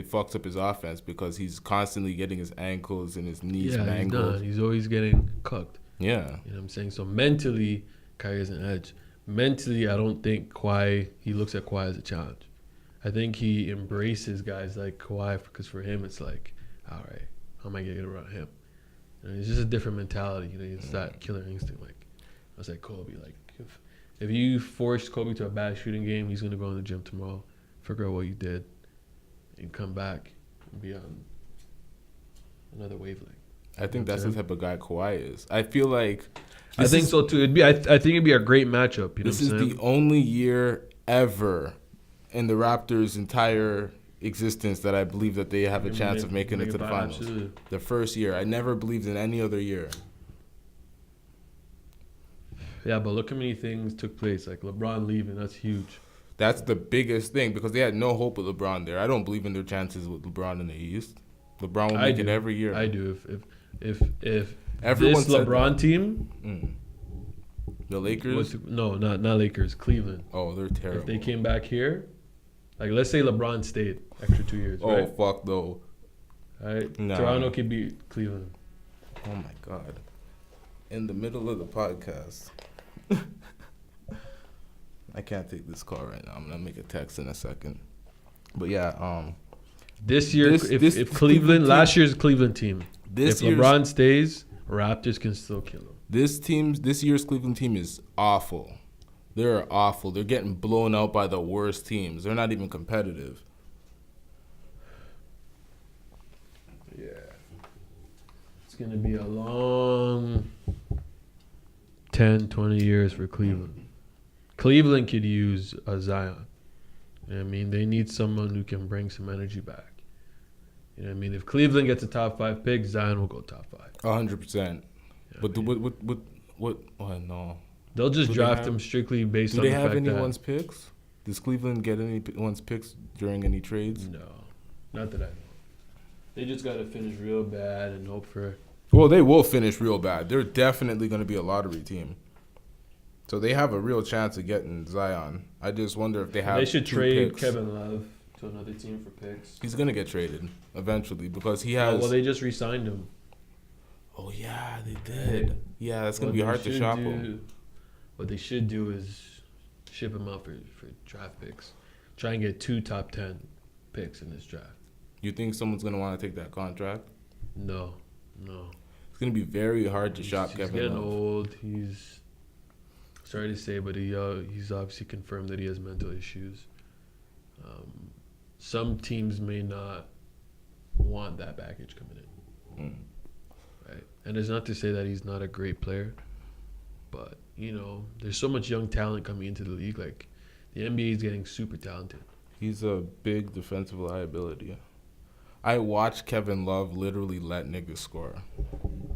fucks up his offense because he's constantly getting his ankles and his knees mangled. He's always getting cooked. Yeah. You know what I'm saying? So mentally, Kyrie has an edge. Mentally, I don't think he looks at Kawhi as a challenge. I think he embraces guys like Kawhi because for him, it's like, all right, how am I going to get around him? And it's just a different mentality. It's that killer instinct. Like, I was like Kobe, like, if you force Kobe to a bad shooting game, he's going to go in the gym tomorrow, figure out what you did, and come back and be on another wavelength. I think that's the type of guy Kawhi is. I feel like... I think so, too. I think it'd be a great matchup. This is the only year ever in the Raptors' entire existence that I believe that they have a chance of making it to the finals. Absolutely. The first year. I never believed in any other year. Yeah, but look how many things took place. Like LeBron leaving, that's huge. That's the biggest thing because they had no hope with LeBron there. I don't believe in their chances with LeBron in the East. LeBron will make it every year. I do. If Everyone this said LeBron that. team, The Lakers? not Lakers, Cleveland. Oh, they're terrible. If they came back here, like let's say LeBron stayed extra 2 years, Oh, right? fuck no. Right? Nah. Toronto could beat Cleveland. Oh, my God. In the middle of the podcast. I can't take this call right now. I'm going to make a text in a second. But, yeah. This year, if Cleveland, last year's Cleveland team, if LeBron stays, Raptors can still kill him. This year's Cleveland team is awful. They're awful. They're getting blown out by the worst teams. They're not even competitive. Yeah. It's going to be a long 10, 20 years for Cleveland. Cleveland could use a Zion. You know what I mean? They need someone who can bring some energy back. You know what I mean? If Cleveland gets a top 5 pick, Zion will go top 5. 100%. But what? Oh, no. They'll just draft him strictly based on the fact that... Do they have anyone's picks? Does Cleveland get anyone's picks during any trades? No. Not that I know. They just got to finish real bad and hope for... Well, they will finish real bad. They're definitely going to be a lottery team. So they have a real chance of getting Zion. I just wonder if they have... They should trade picks. Kevin Love to another team for picks. He's going to get traded eventually because he has... Well, they just re-signed him. Oh, yeah, they did. Yeah, that's going to be hard to shop him. What they should do is ship him out for draft picks. Try and get 2 top 10 picks in this draft. You think someone's going to want to take that contract? No. It's going to be very hard to shop Kevin Love. He's getting old. He's... Sorry to say, but he's obviously confirmed that he has mental issues. Some teams may not want that baggage coming in. Right? And it's not to say that he's not a great player, but, you know, there's so much young talent coming into the league. Like, the NBA is getting super talented. He's a big defensive liability. I watched Kevin Love literally let niggas score.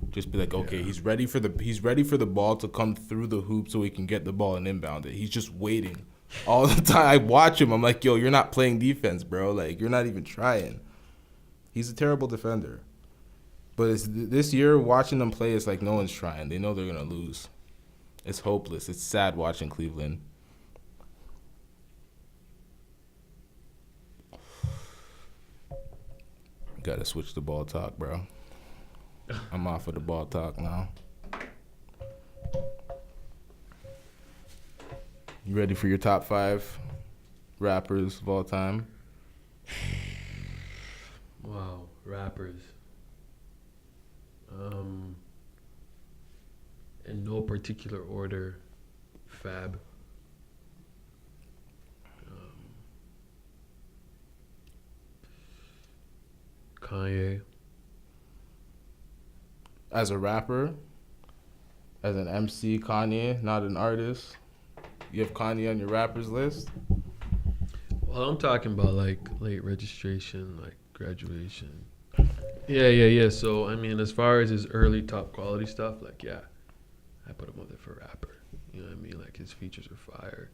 Just be like, okay, he's ready for the ball to come through the hoop so he can get the ball and inbound it. He's just waiting all the time. I watch him. I'm like, yo, you're not playing defense, bro. Like, you're not even trying. He's a terrible defender. But this year, watching them play, it's like no one's trying. They know they're going to lose. It's hopeless. It's sad watching Cleveland. Got to switch the ball talk, bro. I'm off of the ball talk now. You ready for your top 5 rappers of all time? Wow, rappers. In no particular order, Fab. Kanye. As a rapper, as an MC, Kanye, not an artist. You have Kanye on your rappers list? Well, I'm talking about like late registration, like graduation. Yeah. So, I mean, as far as his early top quality stuff, like, yeah, I put him up there for rapper. You know what I mean? Like, his features are fire.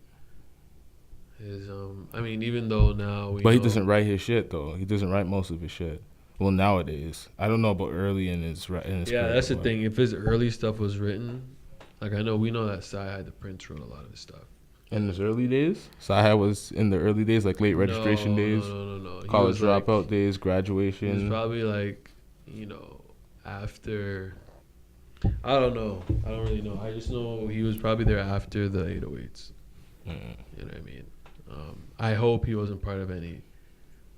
His, I mean, even though now But he doesn't write his shit, though. He doesn't write most of his shit. Well, nowadays. I don't know about early in his career. Yeah, that's the thing. If his early stuff was written, like, we know that Sci-Hi the Prince wrote a lot of his stuff. In his early days? Sci-Hi was in the early days, like late registration days? No. College dropout days, graduation. He was probably like, you know, after... I don't know. I don't really know. I just know he was probably there after the 808s. You know what I mean? I hope he wasn't part of any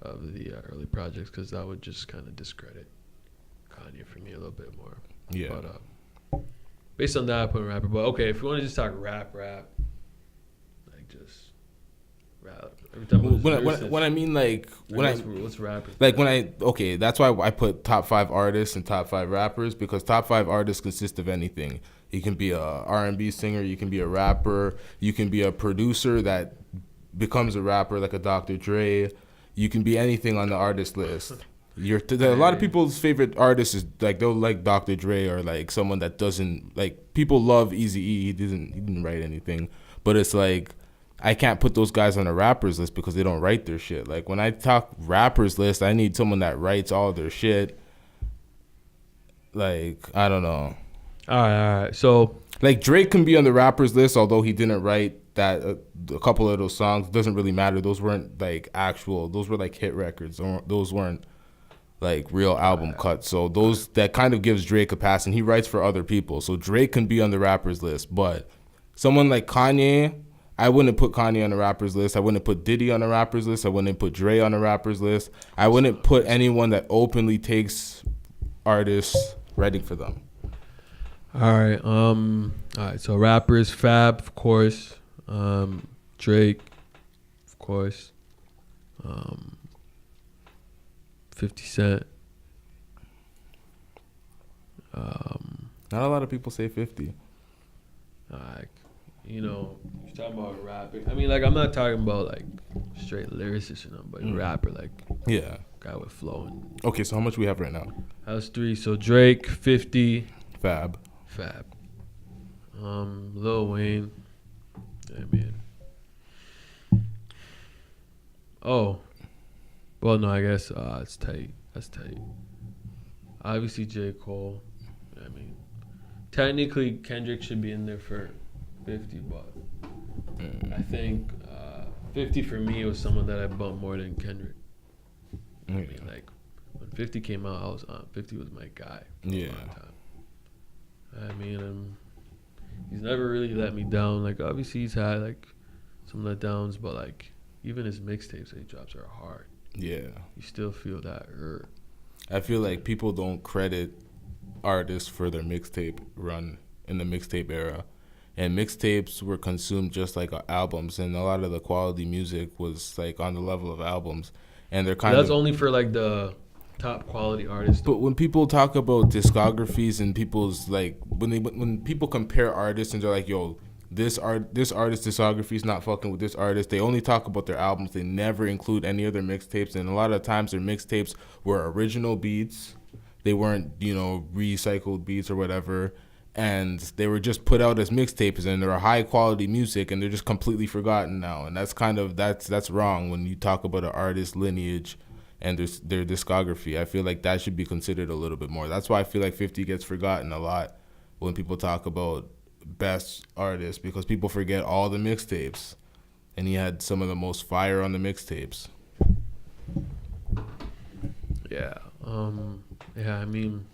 of the early projects because that would just kind of discredit Kanye for me a little bit more. Yeah. But based on that, I put a rapper. But okay, if you want to just talk rap, like just rap. Every time when I mean like what's rapping? Like that's why I put top 5 artists and top 5 rappers because top 5 artists consist of anything. You can be a R&B singer, you can be a rapper, you can be a producer that becomes a rapper like a Dr. Dre. You can be anything on the artist list. A lot of people's favorite artists is like they'll like Dr. Dre or like someone that doesn't like. People love Eazy-E. He didn't write anything, but it's like I can't put those guys on a rappers list because they don't write their shit. Like when I talk rappers list, I need someone that writes all their shit. Like I don't know. All right. So like Drake can be on the rappers list, although he didn't write that a couple of those songs. Doesn't really matter. Those weren't like actual. Those were like hit records. Those weren't like real album cuts. So those that kind of gives Drake a pass, and he writes for other people. So Drake can be on the rappers list, but someone like Kanye, I wouldn't put Kanye on the rappers list. I wouldn't put Diddy on the rappers list. I wouldn't put Dre on the rappers list. I wouldn't put anyone that openly takes artists writing for them. All right. So rappers, Fab, of course. Drake, of course. 50 Cent. Not a lot of people say 50. You're talking about rapping. I mean, like, I'm not talking about like straight lyricist or nothing, but rapper, like, yeah, guy with flow. Okay, so how much we have right now? That's 3. So Drake, 50. Fab. Lil Wayne. I mean. Oh. Well, no, I guess it's tight. That's tight. Obviously, J. Cole. I mean, technically, Kendrick should be in there for 50, but I think 50 for me was someone that I bumped more than Kendrick. I mean, like, when 50 came out, I was on. 50 was my guy for a long time. I mean, he's never really let me down. Like, obviously, he's had, like, some letdowns, but, like, even his mixtapes that he drops are hard. Yeah. You still feel that hurt. I feel like people don't credit artists for their mixtape run in the mixtape era. And mixtapes were consumed just like albums, and a lot of the quality music was, like, on the level of albums. And they're That's only for, like, the top quality artists. But when people talk about discographies and people's, like, when people compare artists and they're like, yo, this artist's discography is not fucking with this artist, they only talk about their albums. They never include any of their mixtapes, and a lot of times their mixtapes were original beats. They weren't, recycled beats or whatever, and they were just put out as mixtapes, and they're high quality music, and they're just completely forgotten now. And that's kind of that's wrong when you talk about an artist's lineage and their discography. I feel like that should be considered a little bit more. That's why I feel like 50 gets forgotten a lot when people talk about best artists, because people forget all the mixtapes, and he had some of the most fire on the mixtapes. Yeah. I mean,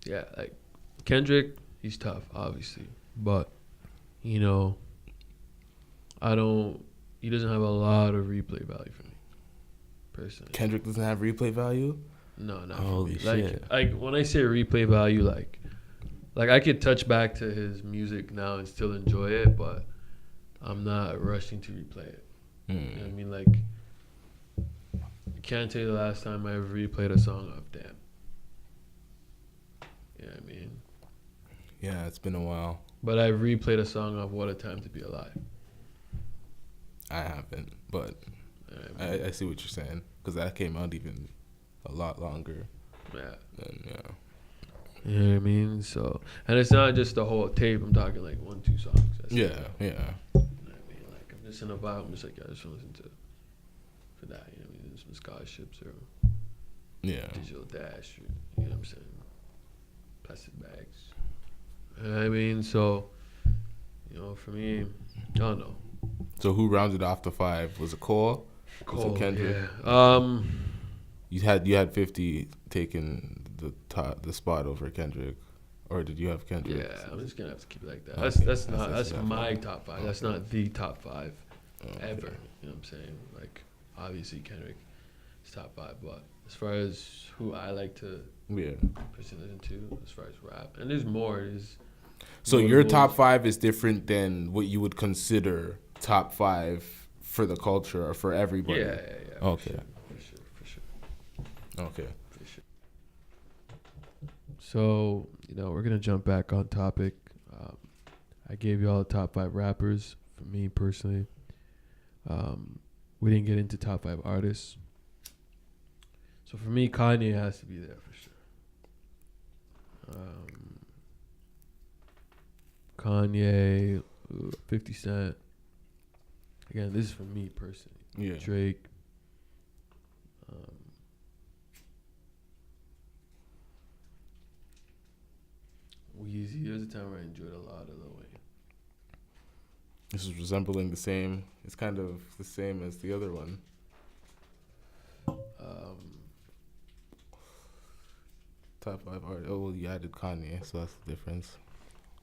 like, Kendrick, he's tough, obviously, but he doesn't have a lot of replay value for me, personally. Kendrick doesn't have replay value? No, not Holy for me. shit. Like when I say replay value, like I could touch back to his music now and still enjoy it, but I'm not rushing to replay it. You know what I mean? Like, I can't tell you the last time I ever replayed a song of Damn. You know what I mean? Yeah, it's been a while. But I've replayed a song of What a Time to Be Alive. I haven't, but I see what you're saying, because that came out even a lot longer. Yeah. Yeah. You know what I mean? So, and it's not just the whole tape. I'm talking like 1-2 songs. That's Yeah. You know what I mean? Like, I'm just in a vibe. I'm just like, I just want to listen for that. You know what I mean? Some scholarships or Digital Dash. Or, you know what I'm saying? Plastic bags. You know what I mean? So, for me, I don't know. So who rounded off the 5? Was it Cole? Was it Kendrick? Yeah. You had 50 taking the spot over Kendrick, or did you have Kendrick? Yeah, I'm just gonna have to keep it like that. Okay. That's my top 5. That's not the top 5 ever. You know what I'm saying? Like, obviously Kendrick is top 5, but as far as who I like to personally listen to, as far as rap, and there's more. So your top 5 is different than what you would consider top 5 for the culture or for everybody. Yeah. Okay. For sure. Okay. For sure. So, we're going to jump back on topic. I gave you all the top 5 rappers for me personally. We didn't get into top 5 artists. So for me, Kanye has to be there for sure. Kanye, 50 Cent. Again, this is for me personally. Yeah. Drake. Weezy. There's a time where I enjoyed a lot of Lil Wayne. This is resembling the same. It's kind of the same as the other one. Top 5 artists. Oh, well, you added Kanye, so that's the difference.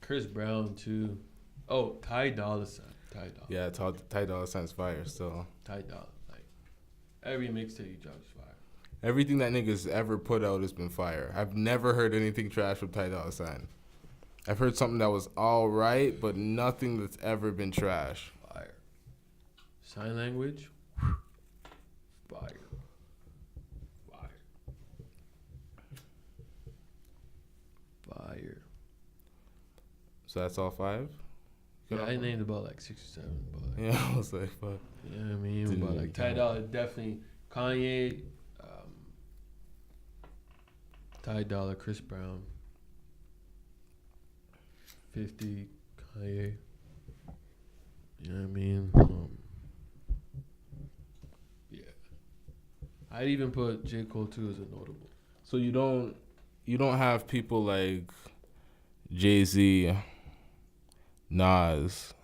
Chris Brown too. Oh, Ty Dolla $ign. Ty Dolla. Yeah, Ty Dolla $ign's fire still. Ty Dolla. Like every mixtape he drops fire. Everything that nigga's ever put out has been fire. I've never heard anything trash from Ty Dolla $ign. I've heard something that was all right, but nothing that's ever been trash. Fire. Sign language. Fire. Fire. Fire. So that's all 5? Yeah, I named about like 6 or 7. But like, Yeah, I was like, fuck. you know what I mean? But like Ty Dolla, definitely Kanye, Ty Dolla, Chris Brown, 50, Kanye. You know what I mean? Yeah. I'd even put J. Cole too as a notable. So you don't have people like Jay-Z, Nas,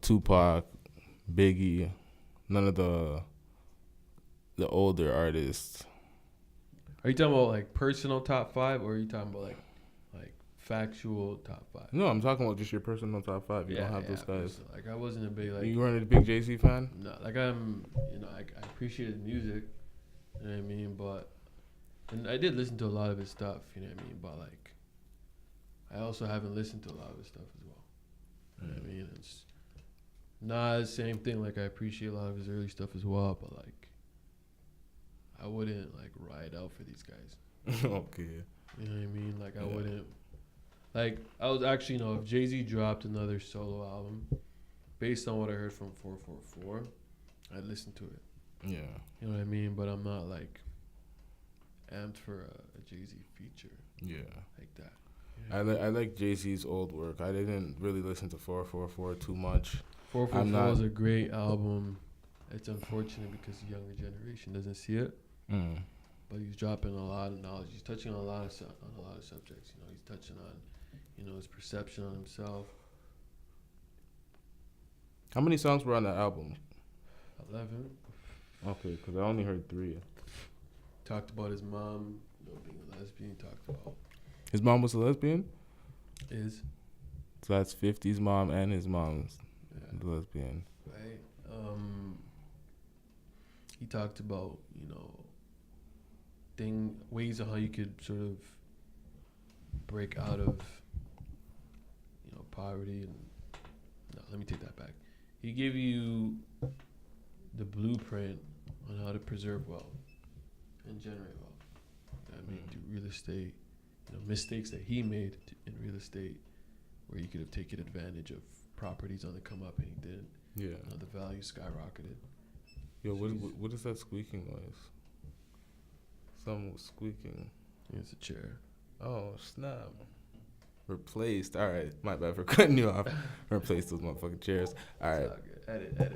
Tupac, Biggie, none of the older artists. Are you talking about like personal top 5, or are you talking about like factual top 5? No, I'm talking about just your personal top 5. You don't have those guys. Like I wasn't a big like. You weren't a big Jay-Z fan? No, like I'm. I appreciated music. You know what I mean? But and I did listen to a lot of his stuff. You know what I mean? But like, I also haven't listened to a lot of his stuff as well. You know what I mean? It's not same thing. Like I appreciate a lot of his early stuff as well. But like, I wouldn't like ride out for these guys. Okay. You know what I mean? Like I wouldn't. Like I was actually, if Jay-Z dropped another solo album, based on what I heard from 444, I'd listen to it. Yeah. You know what I mean? But I'm not like amped for a Jay-Z feature. Yeah. Like that. I like Jay-Z's old work. I didn't really listen to 444 too much. 444 is a great album. It's unfortunate because the younger generation doesn't see it. But he's dropping a lot of knowledge. He's touching on a lot of subjects. He's touching on, his perception on himself. How many songs were on that album? 11. Okay, because I only heard 3. Talked about his mom, being a lesbian. Talked about his mom was a lesbian. Is. So that's 50's mom and his mom's the lesbian. Right. He talked about ways of how you could sort of break out of poverty. And no, let me take that back. He gave you the blueprint on how to preserve wealth and generate wealth. Do real estate, mistakes that he made in real estate, where you could have taken advantage of properties on the come up and he didn't. Yeah. The value skyrocketed. Yo, what is that squeaking noise? Someone was squeaking. It's a chair. Oh, snap. Replaced. All right. My bad for cutting you off. Replace those motherfucking chairs. All right. It's all good. Edit.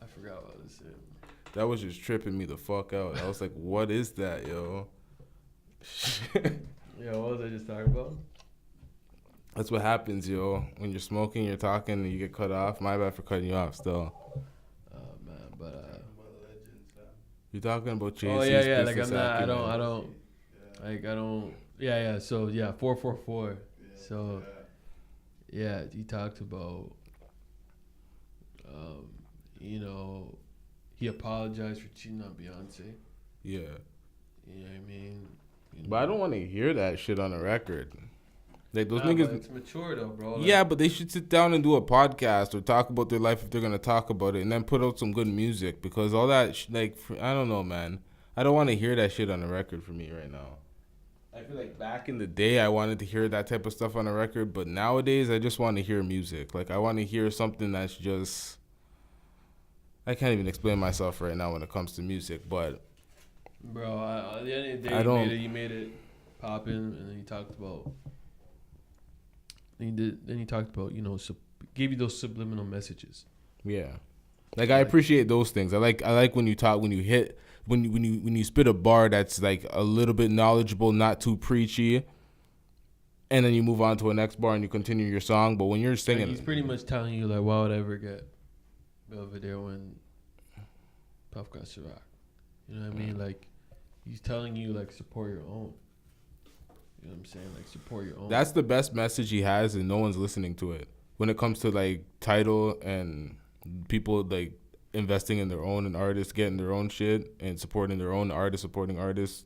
I forgot what I was saying. That was just tripping me the fuck out. I was like, what is that, yo? Yeah, what was I just talking about? That's what happens, yo. When you're smoking, you're talking, and you get cut off. My bad for cutting you off still. Oh, man, but... You're talking about Jay-Z's Like, I'm not... So, 444. So, he talked about... he apologized for cheating on Beyonce. Yeah. You know what I mean? But I don't want to hear that shit on a record. Like those niggas. But it's mature though, bro. Yeah, but they should sit down and do a podcast or talk about their life if they're gonna talk about it, and then put out some good music, because all that I don't know, man. I don't want to hear that shit on the record for me right now. I feel like back in the day, I wanted to hear that type of stuff on the record, but nowadays, I just want to hear music. Like, I want to hear something that's just. I can't even explain myself right now when it comes to music, but. Bro, at the end of the day, I don't. you made it poppin', and then you talked about. Then you talked about, gave you those subliminal messages. Yeah. Like, I appreciate those things. I like when you talk, when you spit a bar that's like a little bit knowledgeable, not too preachy, and then you move on to a next bar and you continue your song. But when you're singing, Like, he's pretty much telling you, like, why would I ever get Belvedere when Puff got Ciroc? You know what I mean? Like, he's telling you, like, support your own. You know what I'm saying? Like, support your own. That's the best message he has, and no one's listening to it. When it comes to, like, title and people, like, investing in their own and artists getting their own shit and supporting their own artists, supporting artists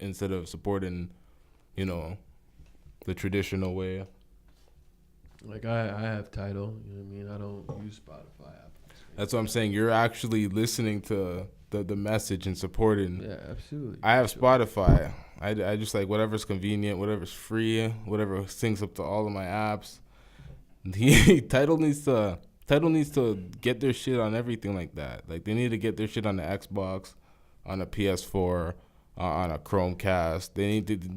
instead of supporting, the traditional way. Like, I have Tidal. You know what I mean? I don't use Spotify. That's what I'm saying. You're actually listening to the message and supporting. Yeah, absolutely. I have Spotify. I just like whatever's convenient, whatever's free, whatever syncs up to all of my apps. Tidal needs to get their shit on everything like that. Like, they need to get their shit on the Xbox, on a PS4, on a Chromecast.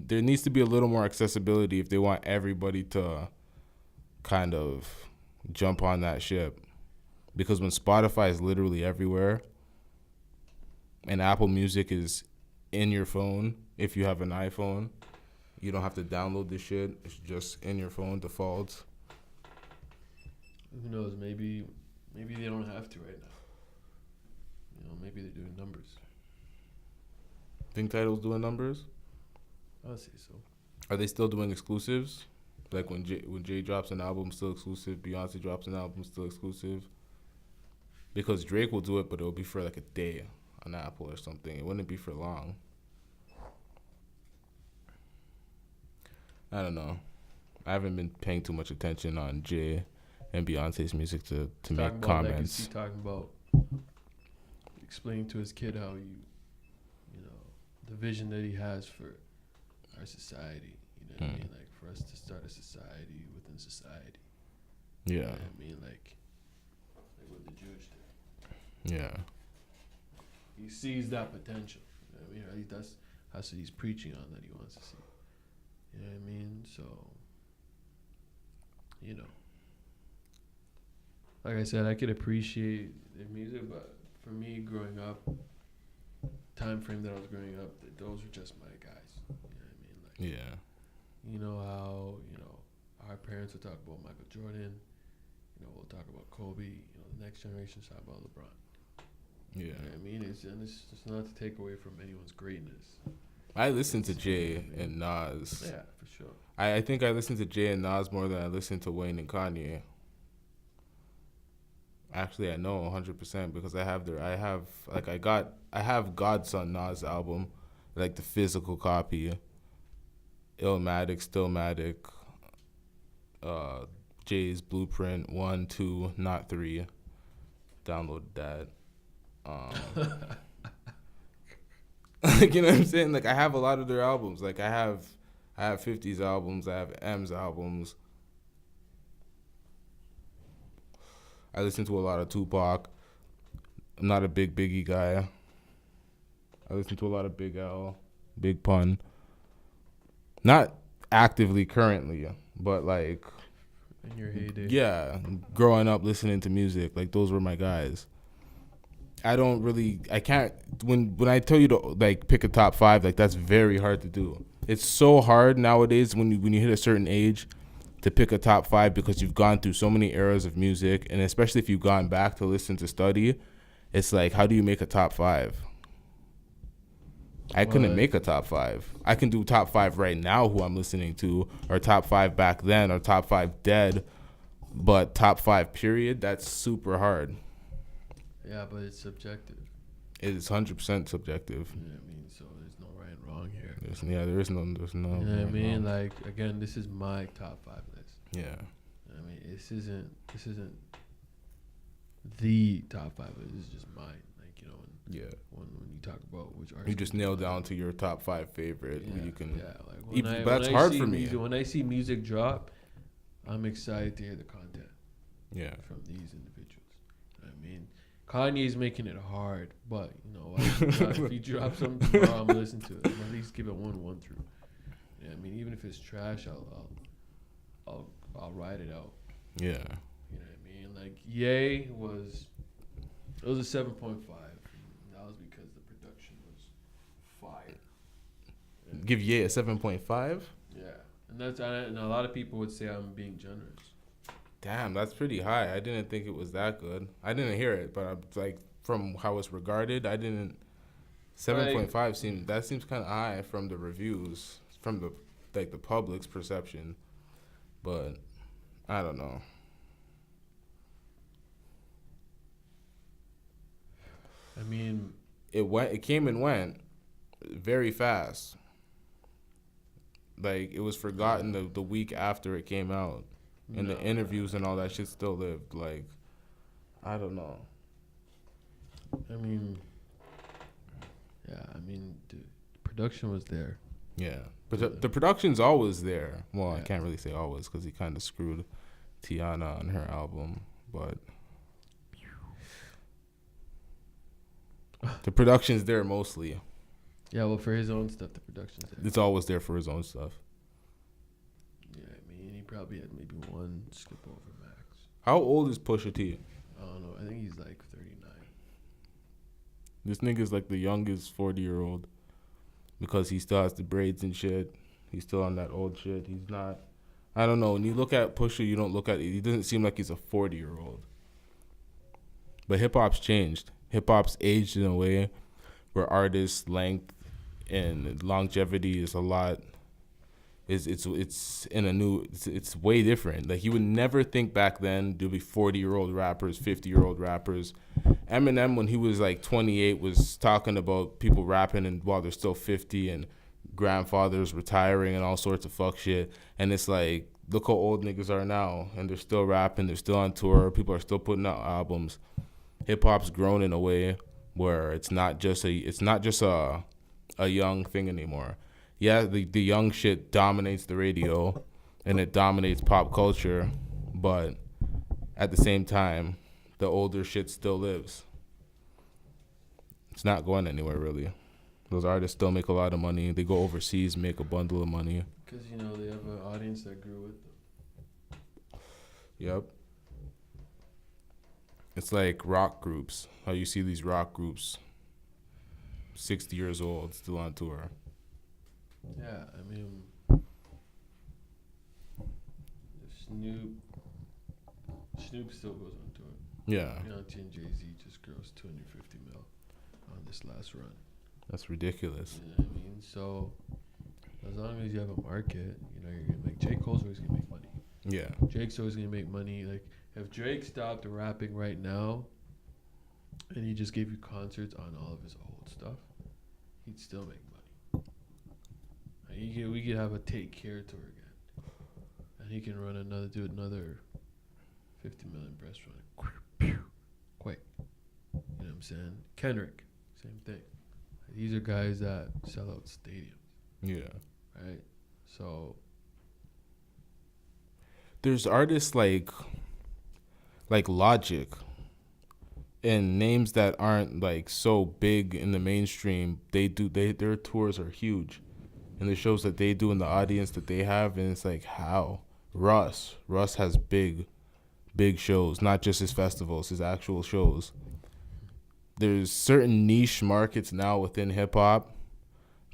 There needs to be a little more accessibility if they want everybody to kind of jump on that ship. Because when Spotify is literally everywhere and Apple Music is in your phone, if you have an iPhone, you don't have to download this shit. It's just in your phone, default. Who knows? Maybe they don't have to right now. Maybe they're doing numbers. Think Tidal's doing numbers? I'll say so. Are they still doing exclusives? Like when Jay drops an album, still exclusive. Beyonce drops an album, still exclusive. Because Drake will do it, but it'll be for like a day on Apple or something. It wouldn't be for long. I don't know. I haven't been paying too much attention on Jay and Beyonce's music to make comments. Legacy, talking about explaining to his kid how the vision that he has for our society. You know what I mean? Like, for us to start a society within society. Yeah. You know what I mean? Like what the Jewish did. Yeah. He sees that potential. You know what I mean? Or at least that's what he's preaching on, that he wants to see. You know what I mean? So, like I said, I could appreciate their music, but for me, growing up, time frame that I was growing up, those were just my guys. You know what I mean? Like, Yeah. You know how, our parents would talk about Michael Jordan. We'll talk about Kobe. The next generation's talk about LeBron. Yeah. You know what I mean? It's not to take away from anyone's greatness. I listen to Jay and Nas. Yeah, for sure. I think I listen to Jay and Nas more than I listen to Wayne and Kanye. Actually, I know 100% because I have Godson Nas album, like the physical copy. Illmatic, Stillmatic, Jay's Blueprint 1, 2, not 3. Downloaded that. Like, you know what I'm saying? Like, I have a lot of their albums. Like, I have 50's albums. I have M's albums. I listen to a lot of Tupac. I'm not a big Biggie guy. I listen to a lot of Big L, Big Pun. Not actively currently, but like in your heyday. Yeah, growing up listening to music, like those were my guys. I can't when I tell you to like pick a top 5, like that's very hard to do. It's so hard nowadays when you hit a certain age to pick a top 5 because you've gone through so many eras of music, and especially if you've gone back to listen to study, it's like, how do you make a top 5? I couldn't make a top 5. I can do top 5 right now who I'm listening to, or top 5 back then, or top 5 dead, but top 5 period, that's super hard. Yeah, but it's subjective. It is 100% subjective. You know what I mean? So there's no right and wrong here. There's no. You know what I mean? Wrong. Like, again, this is my top 5 list. Yeah. I mean, this isn't the top 5 list. This is just mine. Like, Yeah. When you talk about which artist, You just nail down to your top 5 favorite. Yeah, You can. yeah. Like But that's hard for me. When I see music drop, I'm excited to hear the content. Yeah. From these individuals. I mean, Kanye's making it hard, but you know, if you drop something tomorrow, I'm gonna listen to it. I'm gonna at least give it one through. Yeah, I mean, even if it's trash, I'll ride it out. Yeah. You know what I mean? Like Ye was, it was a 7.5. That was because the production was fire. Yeah. Give Ye a 7.5. Yeah, and a lot of people would say I'm being generous. Damn, that's pretty high. I didn't think it was that good. I didn't hear it, but I'm like from how it's regarded, I didn't. 7.5 seems kind of high from the reviews, from the public's perception, but I don't know. I mean, it came and went very fast. Like it was forgotten the week after it came out. And the interviews and all that shit still lived. Like, I don't know. I mean, yeah, the production was there. Yeah. But the production's always there. Well, I can't really say always because he kind of screwed Tiana on her album. But the production's there mostly. Yeah, well, for his own stuff, the production's there. It's always there for his own stuff. Yeah, I mean, he probably had maybe one skip over max. How old is Pusha T? I don't know. I think he's like 39. This nigga's like the youngest 40-year-old because he still has the braids and shit. He's still on that old shit. He's not. I don't know. When you look at Pusha, you don't look at it. He doesn't seem like he's a 40-year-old. But hip hop's changed. Hip hop's aged in a way where artists' length and longevity is a lot. It's in a new. It's way different. Like you would never think back then there'd be 40-year-old rappers, 50-year-old rappers. Eminem, when he was like 28, was talking about people rapping and while they're still 50 and grandfathers retiring and all sorts of fuck shit. And it's like, look how old niggas are now, and they're still rapping, they're still on tour, people are still putting out albums. Hip hop's grown in a way where it's not just a young thing anymore. Yeah, the young shit dominates the radio and it dominates pop culture, but at the same time, the older shit still lives. It's not going anywhere, really. Those artists still make a lot of money. They go overseas, make a bundle of money. Because, they have an audience that grew with them. Yep. It's like rock groups. How you see these rock groups, 60 years old, still on tour. Yeah, Snoop still goes on tour. Yeah. Beyonce and Jay-Z just grossed $250 million on this last run. That's ridiculous. You know what I mean? So, as long as you have a market, you're going to make. J. Cole's always going to make money. Yeah. Drake's always going to make money. Like, if Drake stopped rapping right now and he just gave you concerts on all of his old stuff, he'd still make money. We could have a Take Care tour again. And he can do another 50 million breast run. Quick. You know what I'm saying? Kendrick, same thing. These are guys that sell out stadiums. Yeah. Right? So there's artists like Logic and names that aren't like so big in the mainstream. Their tours are huge. And the shows that they do in the audience that they have, and it's like, how? Russ has big shows, not just his festivals, his actual shows. There's certain niche markets now within hip hop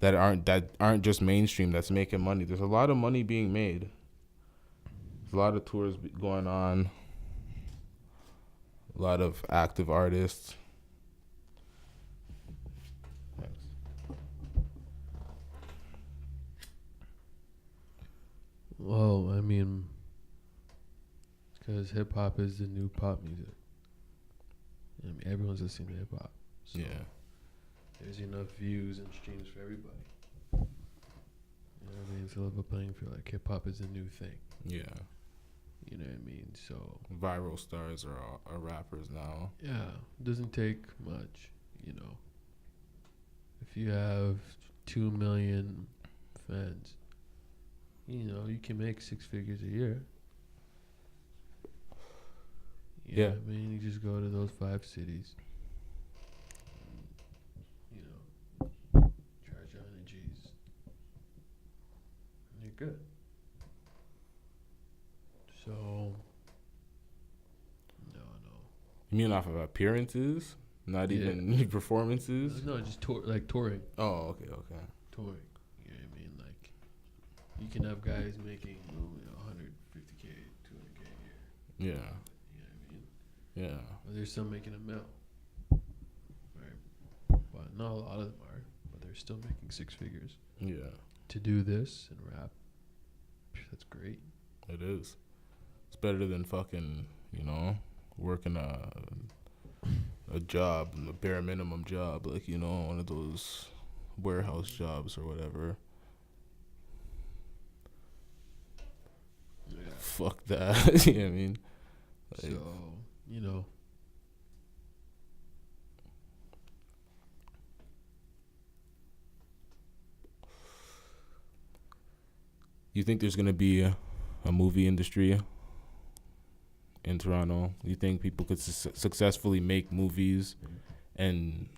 that aren't just mainstream, that's making money. There's a lot of money being made. There's a lot of tours going on. A lot of active artists. Well, because hip hop is the new pop music. Everyone's listening to hip hop. So Yeah. There's enough views and streams for everybody. You know what I mean? It's a level playing field. Like hip hop is a new thing. Yeah. You know what I mean? So viral stars are rappers now. Yeah, it doesn't take much. if you have 2 million fans, you can make 6 figures a year. Yeah. I mean, you just go to those 5 cities. Charge 100 G's. And you're good. So, no. You mean off of appearances? Not even performances? No, just touring. Oh, okay. Touring. You know what I mean? Like, you can have guys making 150K, 200K a year. Yeah. You know what I mean? Yeah. Or there's some making $1 million. Right? But not a lot of them are. But they're still making 6 figures. Yeah. To do this and rap, that's great. It is. It's better than fucking, working a job, a bare minimum job, like, one of those warehouse jobs or whatever. Yeah. Fuck that. You know what I mean? Like, So, you think there's gonna be a movie industry in Toronto? You think people could successfully make movies and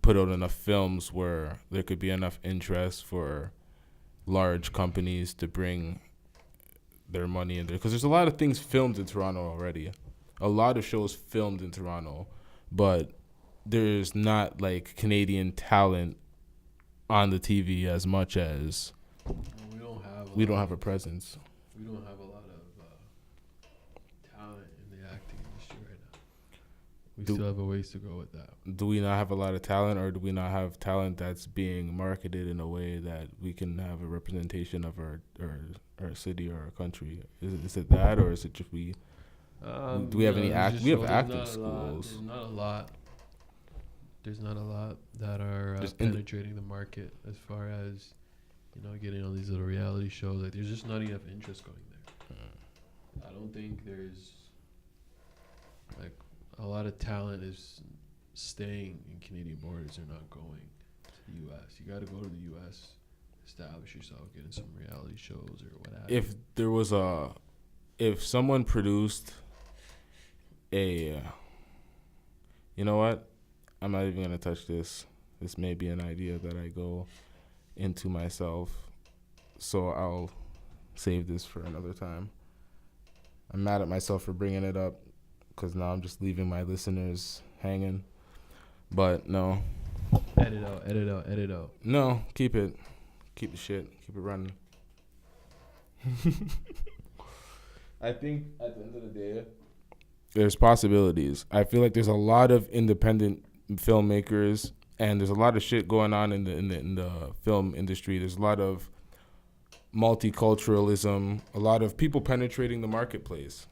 put out enough films where there could be enough interest for large companies to bring their money in there? Because there's a lot of things filmed in Toronto already. A lot of shows filmed in Toronto, but there's not like Canadian talent on the TV as much as we don't have a presence. We don't have a lot of talent in the acting industry right now. We still have a ways to go with that. Do we not have a lot of talent, or do we not have talent that's being marketed in a way that we can have a representation of our city or our country? Is it that, or is it just we? Do we have any We have acting schools. There's not a lot that are penetrating the market as far as getting all these little reality shows. Like, there's just not enough interest going there. I don't think there's like a lot of talent is staying in Canadian borders. They're not going to the U.S. You got to go to the U.S., establish yourself, get in some reality shows or what have you. If someone produced you know what? I'm not even gonna touch this. This may be an idea that I go into myself, so I'll save this for another time. I'm mad at myself for bringing it up because now I'm just leaving my listeners hanging. But no. Edit out. No, keep it. Keep the shit. Keep it running. I think at the end of the day, there's possibilities. I feel like there's a lot of independent filmmakers, and there's a lot of shit going on in the film industry. There's a lot of multiculturalism, a lot of people penetrating the marketplace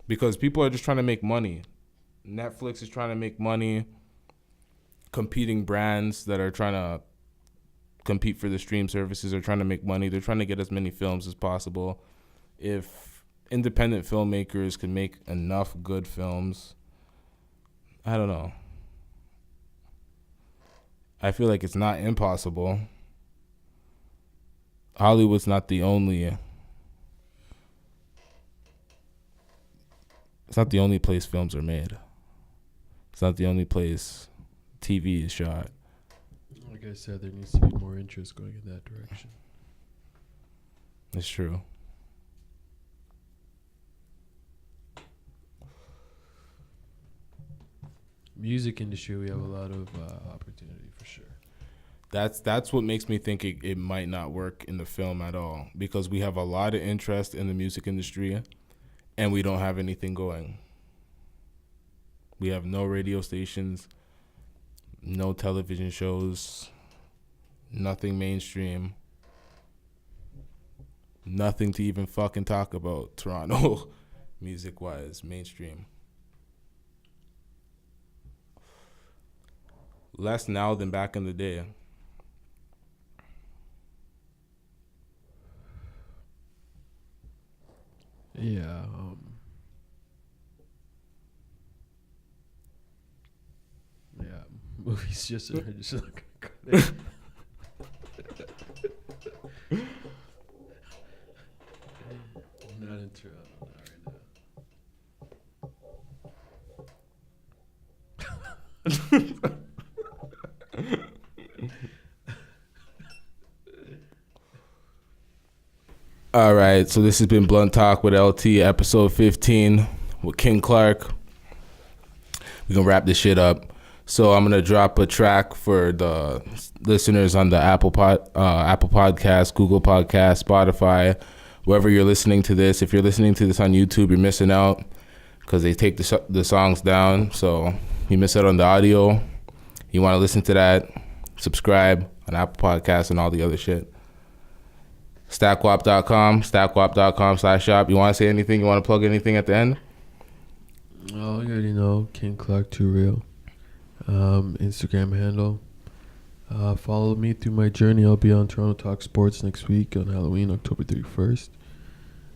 because people are just trying to make money. Netflix is trying to make money. Competing brands that are trying to compete for the stream services are trying to make money. They're trying to get as many films as possible. If independent filmmakers can make enough good films, I don't know. I feel like it's not impossible. Hollywood's not the only. It's not the only place films are made. It's not the only place TV is shot. Like I said, there needs to be more interest going in that direction. It's true. Music industry, we have a lot of opportunity for sure. That's what makes me think it might not work in the film at all, because we have a lot of interest in the music industry and we don't have anything going. We have no radio stations, no television shows, nothing mainstream, nothing to even fucking talk about Toronto music-wise, mainstream. Less now than back in the day. Yeah. Yeah. Movies just not gonna cut Not in Toronto right now. All right, so this has been Blunt Talk with LT, episode 15 with King Clarke. We can wrap this shit up. So I'm gonna drop a track for the listeners on the Apple Podcast, Google Podcast, Spotify, wherever you're listening to this. If you're listening to this on YouTube, you're missing out because they take the songs down. So you miss out on the audio. You want to listen to that? Subscribe on Apple Podcasts and all the other shit. StackGwop.com/shop. You want to say anything? You want to plug anything at the end? Oh, you already know. King Clarke 2 Real. Instagram handle. Follow me through my journey. I'll be on Toronto Talk Sports next week on Halloween, October 31st.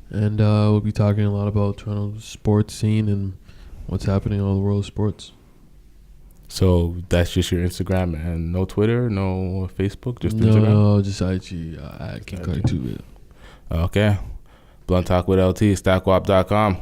And we'll be talking a lot about Toronto's sports scene and what's happening in all the world of sports. So that's just your Instagram and no Twitter, no Facebook, just Instagram? No, just IG. King Clarke 2 Real. Okay. Blunt Talk with LT, StackGwop.com.